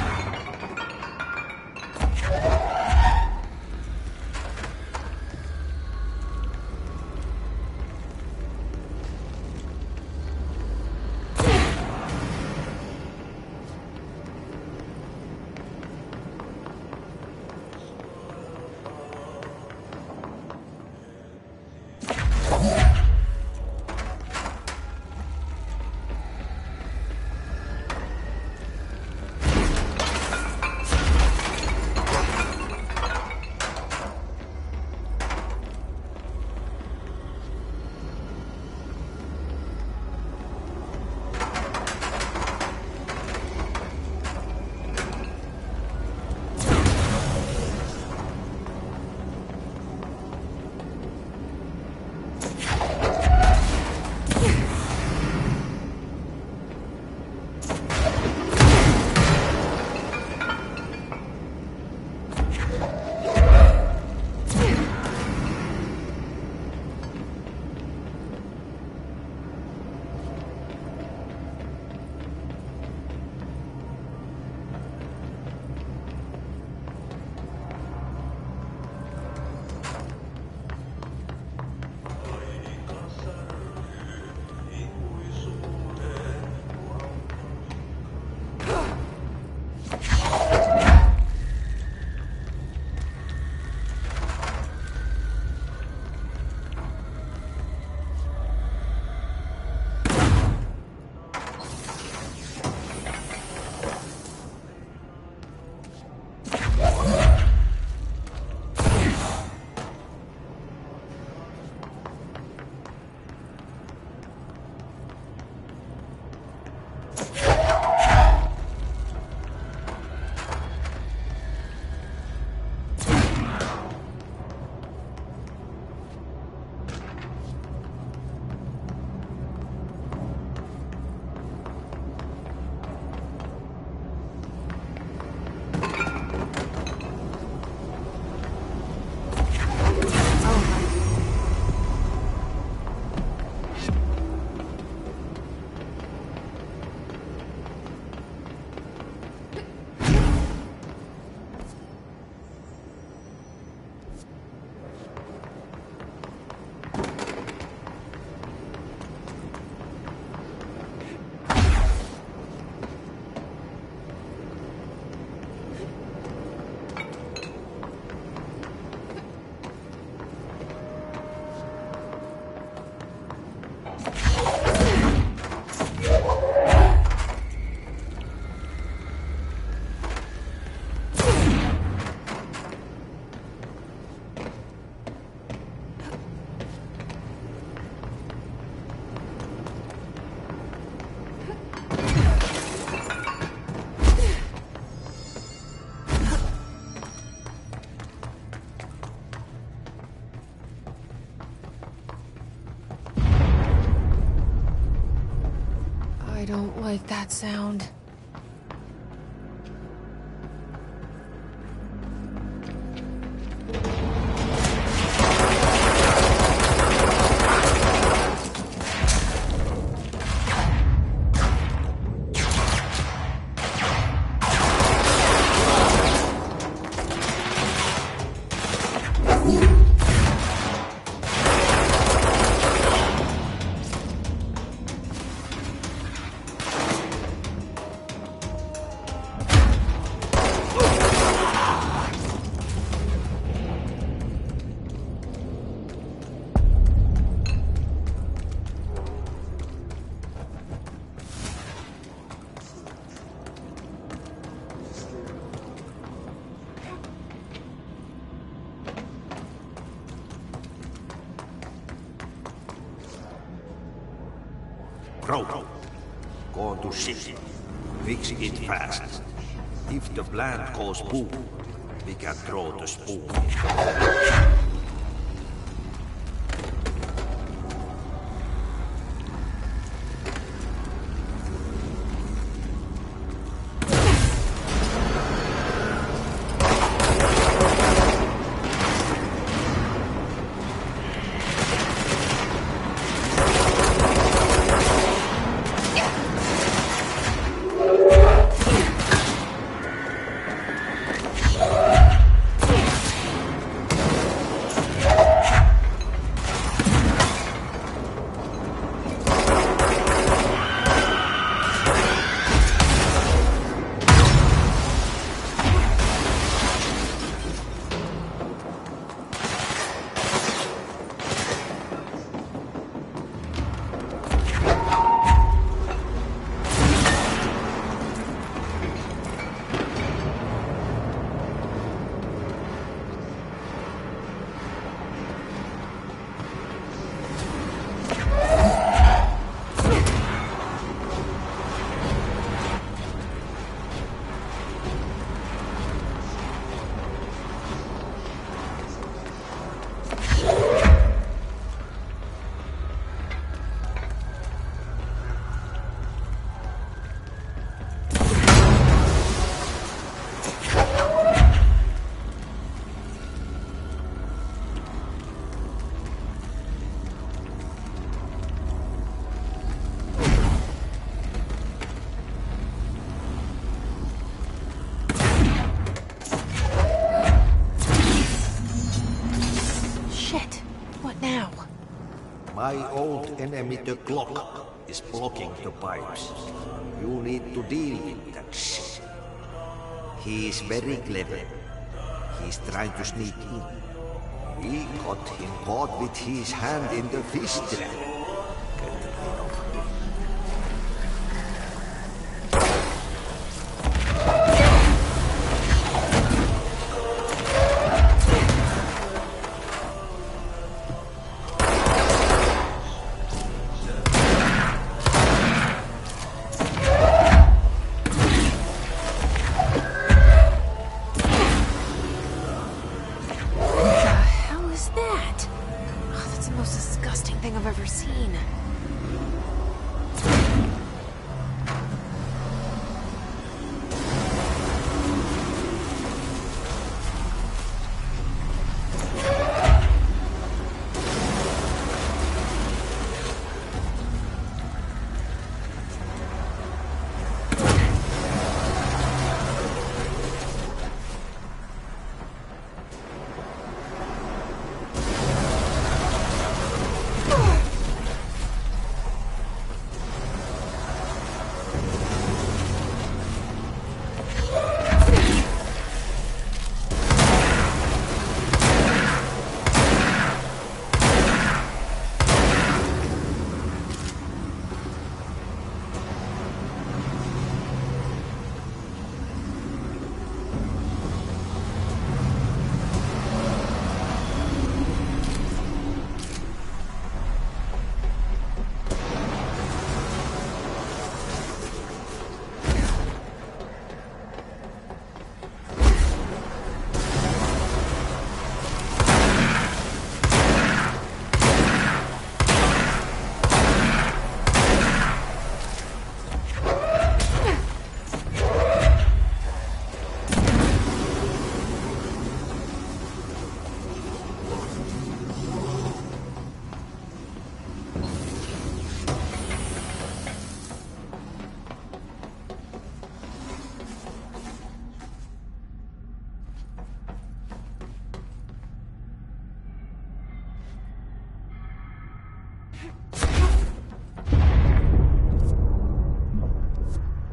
don't like that sound. Bro, go on to ship. Fix it fast. If the plant goes boom, we can throw the spoon. My old enemy, the clock, is blocking the pipes. You need to deal with that shit. He is very clever. He's trying to sneak in. We got him caught with his hand in the fish trap. Get rid of him. I've ever seen.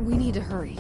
We need to hurry.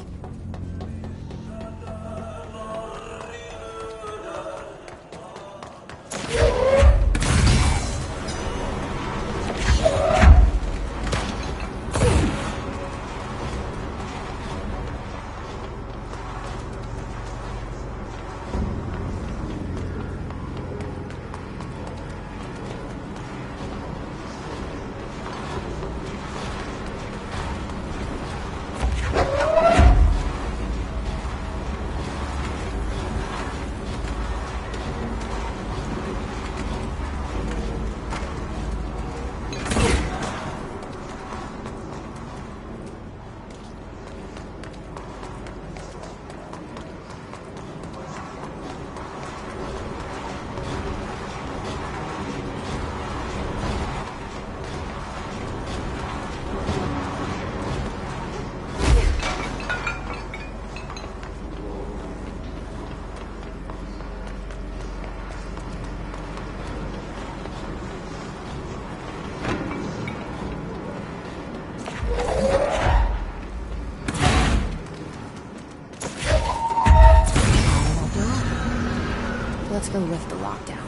Let's go lift the lockdown.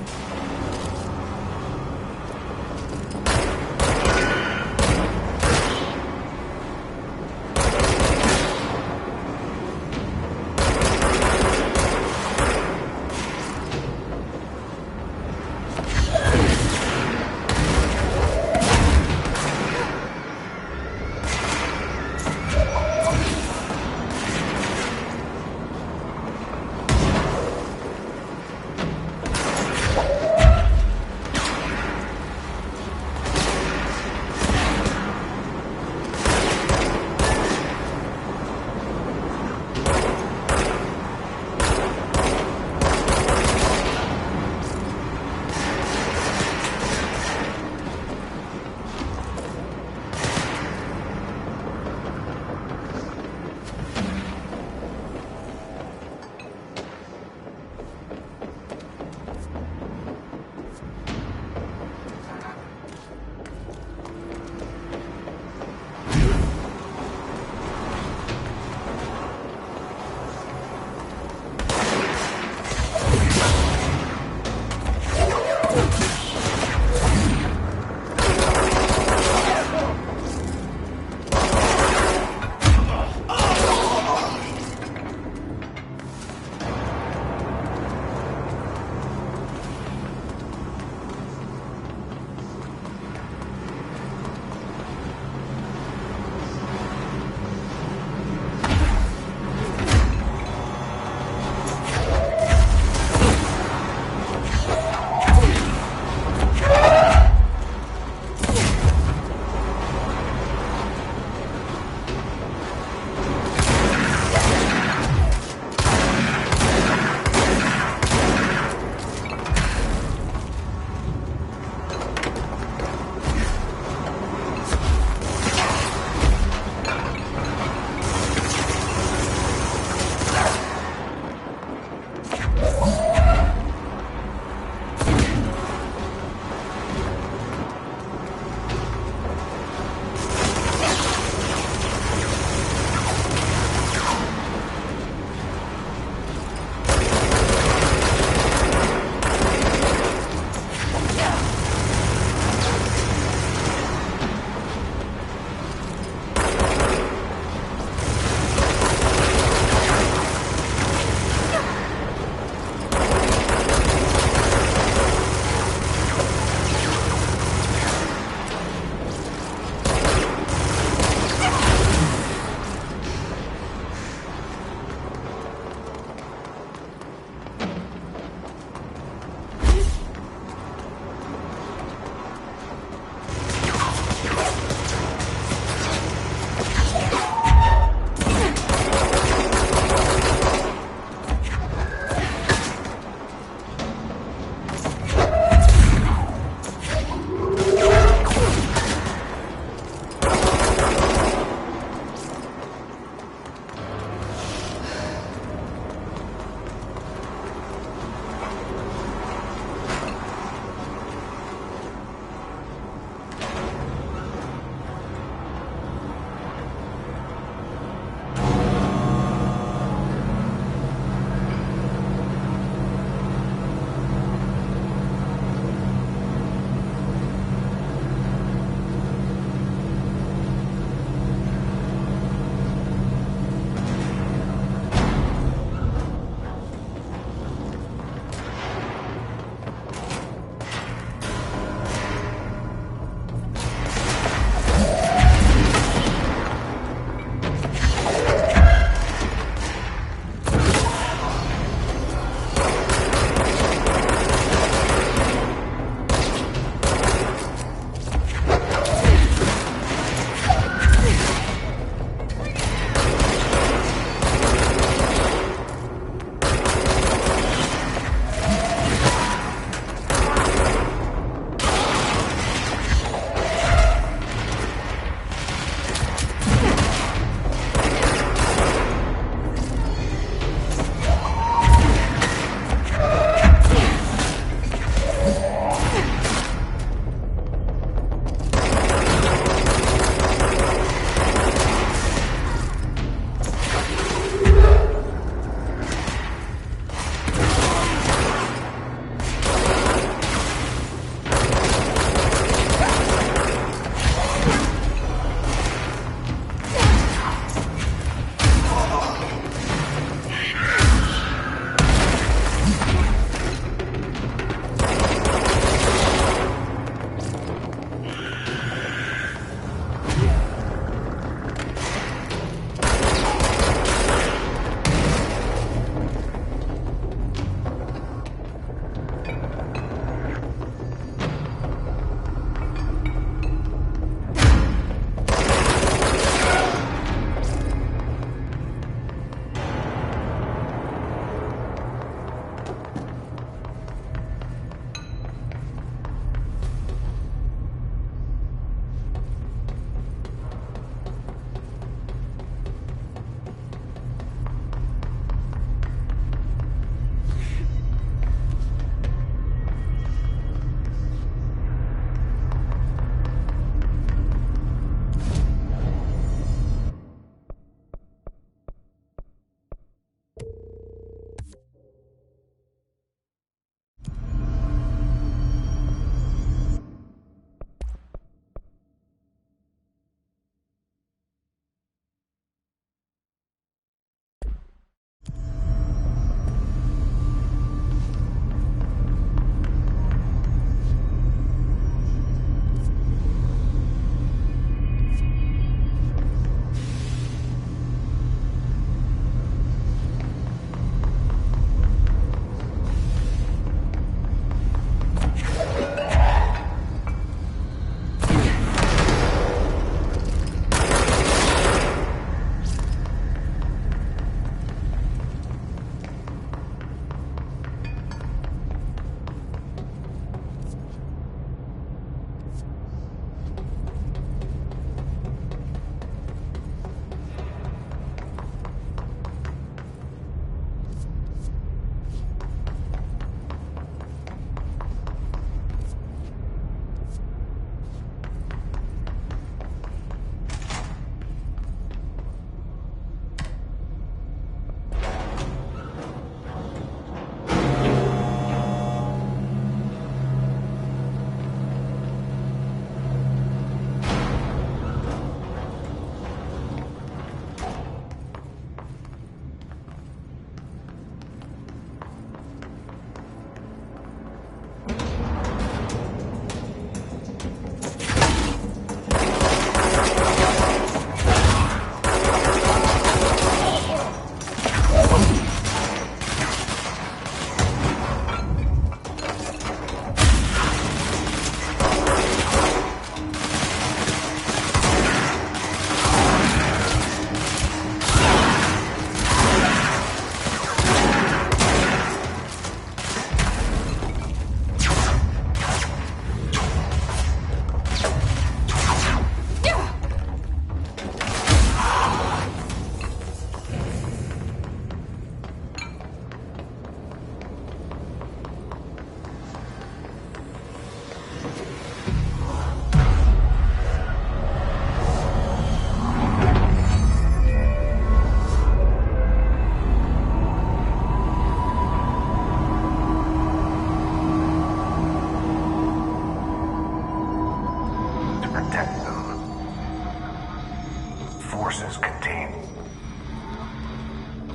forces contain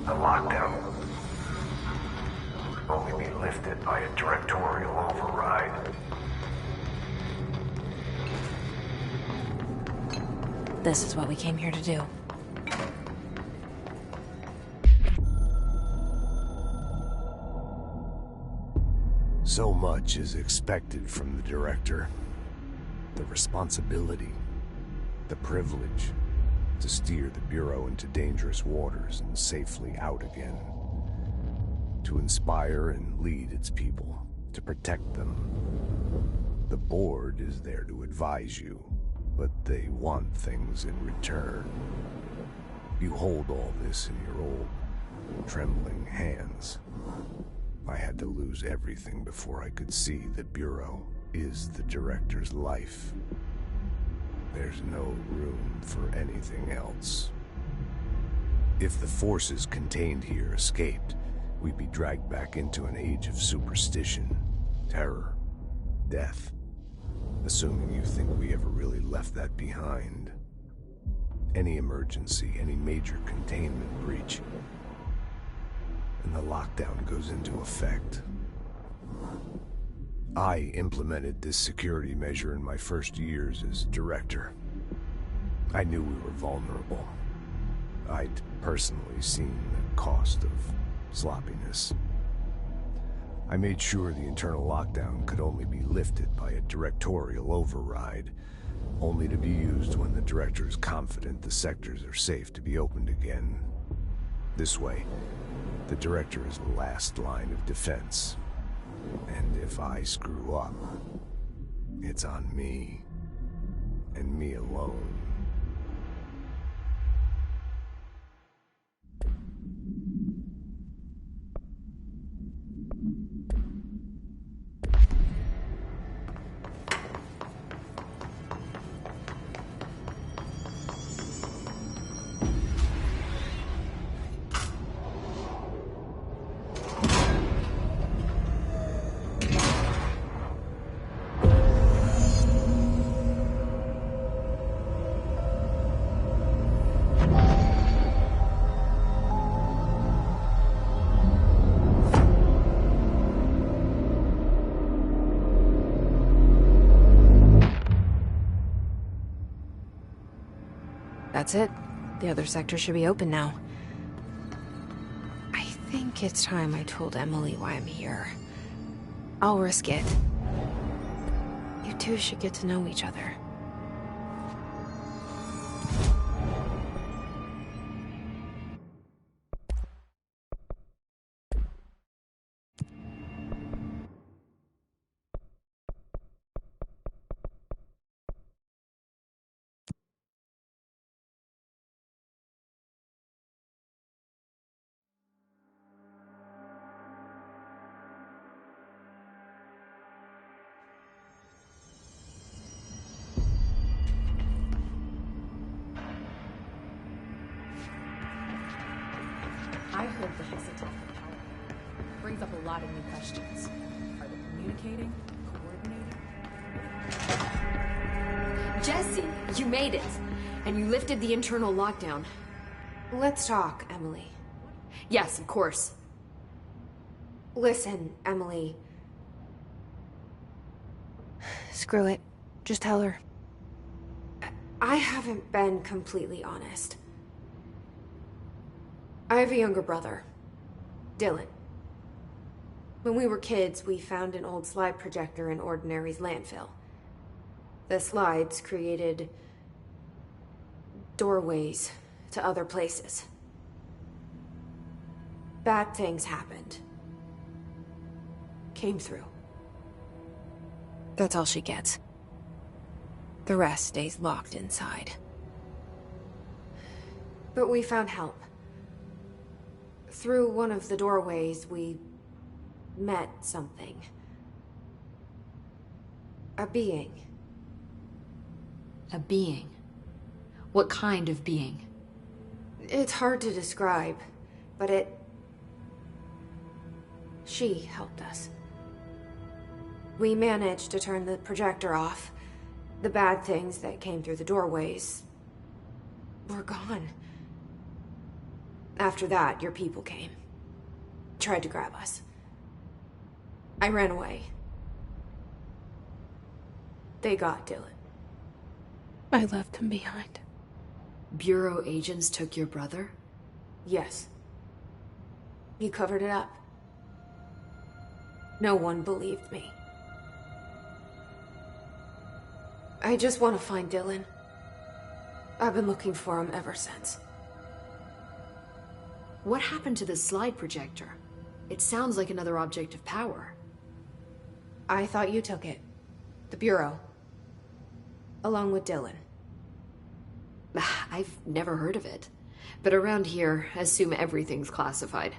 the lockdown will only be lifted by a directorial override. This is what we came here to do. So much is expected from the director. The responsibility, the privilege to steer the Bureau into dangerous waters and safely out again. To inspire and lead its people, to protect them. The board is there to advise you, but they want things in return. You hold all this in your old, trembling hands. I had to lose everything before I could see the Bureau is the director's life. There's no room for anything else. If the forces contained here escaped, we'd be dragged back into an age of superstition, terror, death. Assuming you think we ever really left that behind. Any emergency, any major containment breach, and the lockdown goes into effect. I implemented this security measure in my first years as director. I knew we were vulnerable. I'd personally seen the cost of sloppiness. I made sure the internal lockdown could only be lifted by a directorial override, only to be used when the director is confident the sectors are safe to be opened again. This way, the director is the last line of defense. And if I screw up, it's on me, and me alone. That's it. The other sector should be open now. I think it's time I told Emily why I'm here. I'll risk it. You two should get to know each other. I heard the Hex attack from power. Brings up a lot of new questions. Are they communicating? Coordinating? Jesse, you made it! And you lifted the internal lockdown. Let's talk, Emily. Yes, of course. Listen, Emily. Screw it. Just tell her. I haven't been completely honest. I have a younger brother, Dylan. When we were kids, we found an old slide projector in Ordinary's landfill. The slides created doorways to other places. Bad things happened. Came through. That's all she gets. The rest stays locked inside. But we found help. Through one of the doorways, we met something. A being. A being? What kind of being? It's hard to describe, but she helped us. We managed to turn the projector off. The bad things that came through the doorways were gone. After that, your people came. Tried to grab us. I ran away. They got Dylan. I left him behind. Bureau agents took your brother? Yes. You covered it up. No one believed me. I just want to find Dylan. I've been looking for him ever since. What happened to the slide projector? It sounds like another object of power. I thought you took it. The Bureau. Along with Dylan. I've never heard of it. But around here, assume everything's classified.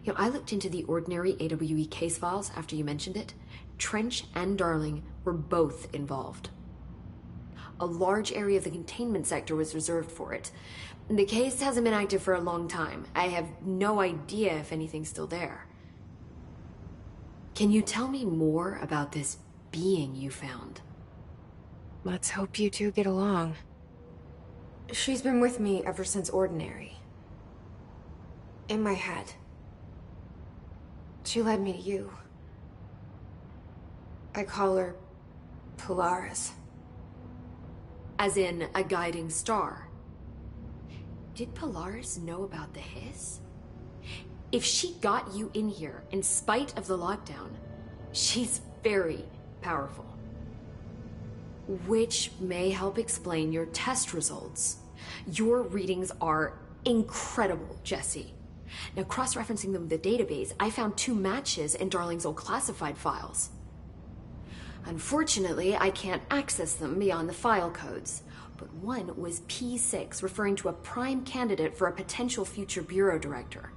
You know, I looked into the ordinary AWE case files after you mentioned it. Trench and Darling were both involved. A large area of the containment sector was reserved for it. The case hasn't been active for a long time. I have no idea if anything's still there. Can you tell me more about this being you found? Let's hope you two get along. She's been with me ever since Ordinary. In my head. She led me to you. I call her Polaris. As in a guiding star. Did Polaris know about the hiss? If she got you in here in spite of the lockdown, she's very powerful. Which may help explain your test results. Your readings are incredible, Jesse. Now, cross-referencing them with the database, I found 2 matches in Darling's old classified files. Unfortunately, I can't access them beyond the file codes, but one was P6, referring to a prime candidate for a potential future bureau director.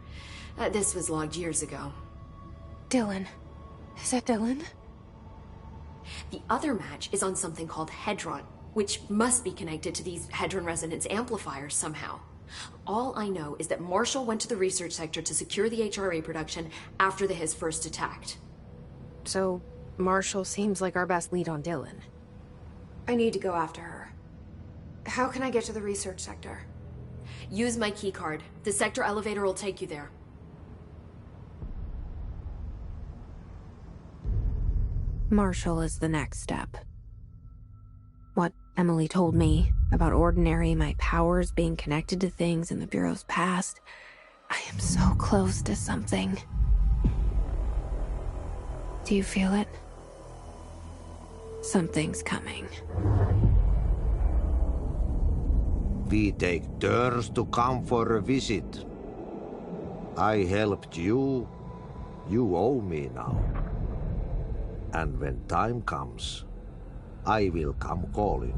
This was logged years ago. Dylan. Is that Dylan? The other match is on something called Hedron, which must be connected to these Hedron resonance amplifiers somehow. All I know is that Marshall went to the research sector to secure the HRA production after the Hiss first attacked. So, Marshall seems like our best lead on Dylan. I need to go after her. How can I get to the research sector? Use my keycard. The sector elevator will take you there. Marshall is the next step. What Emily told me about Ordinary, my powers being connected to things in the Bureau's past, I am so close to something. Do you feel it? Something's coming. We take turns to come for a visit. I helped you. You owe me now. And when time comes, I will come calling.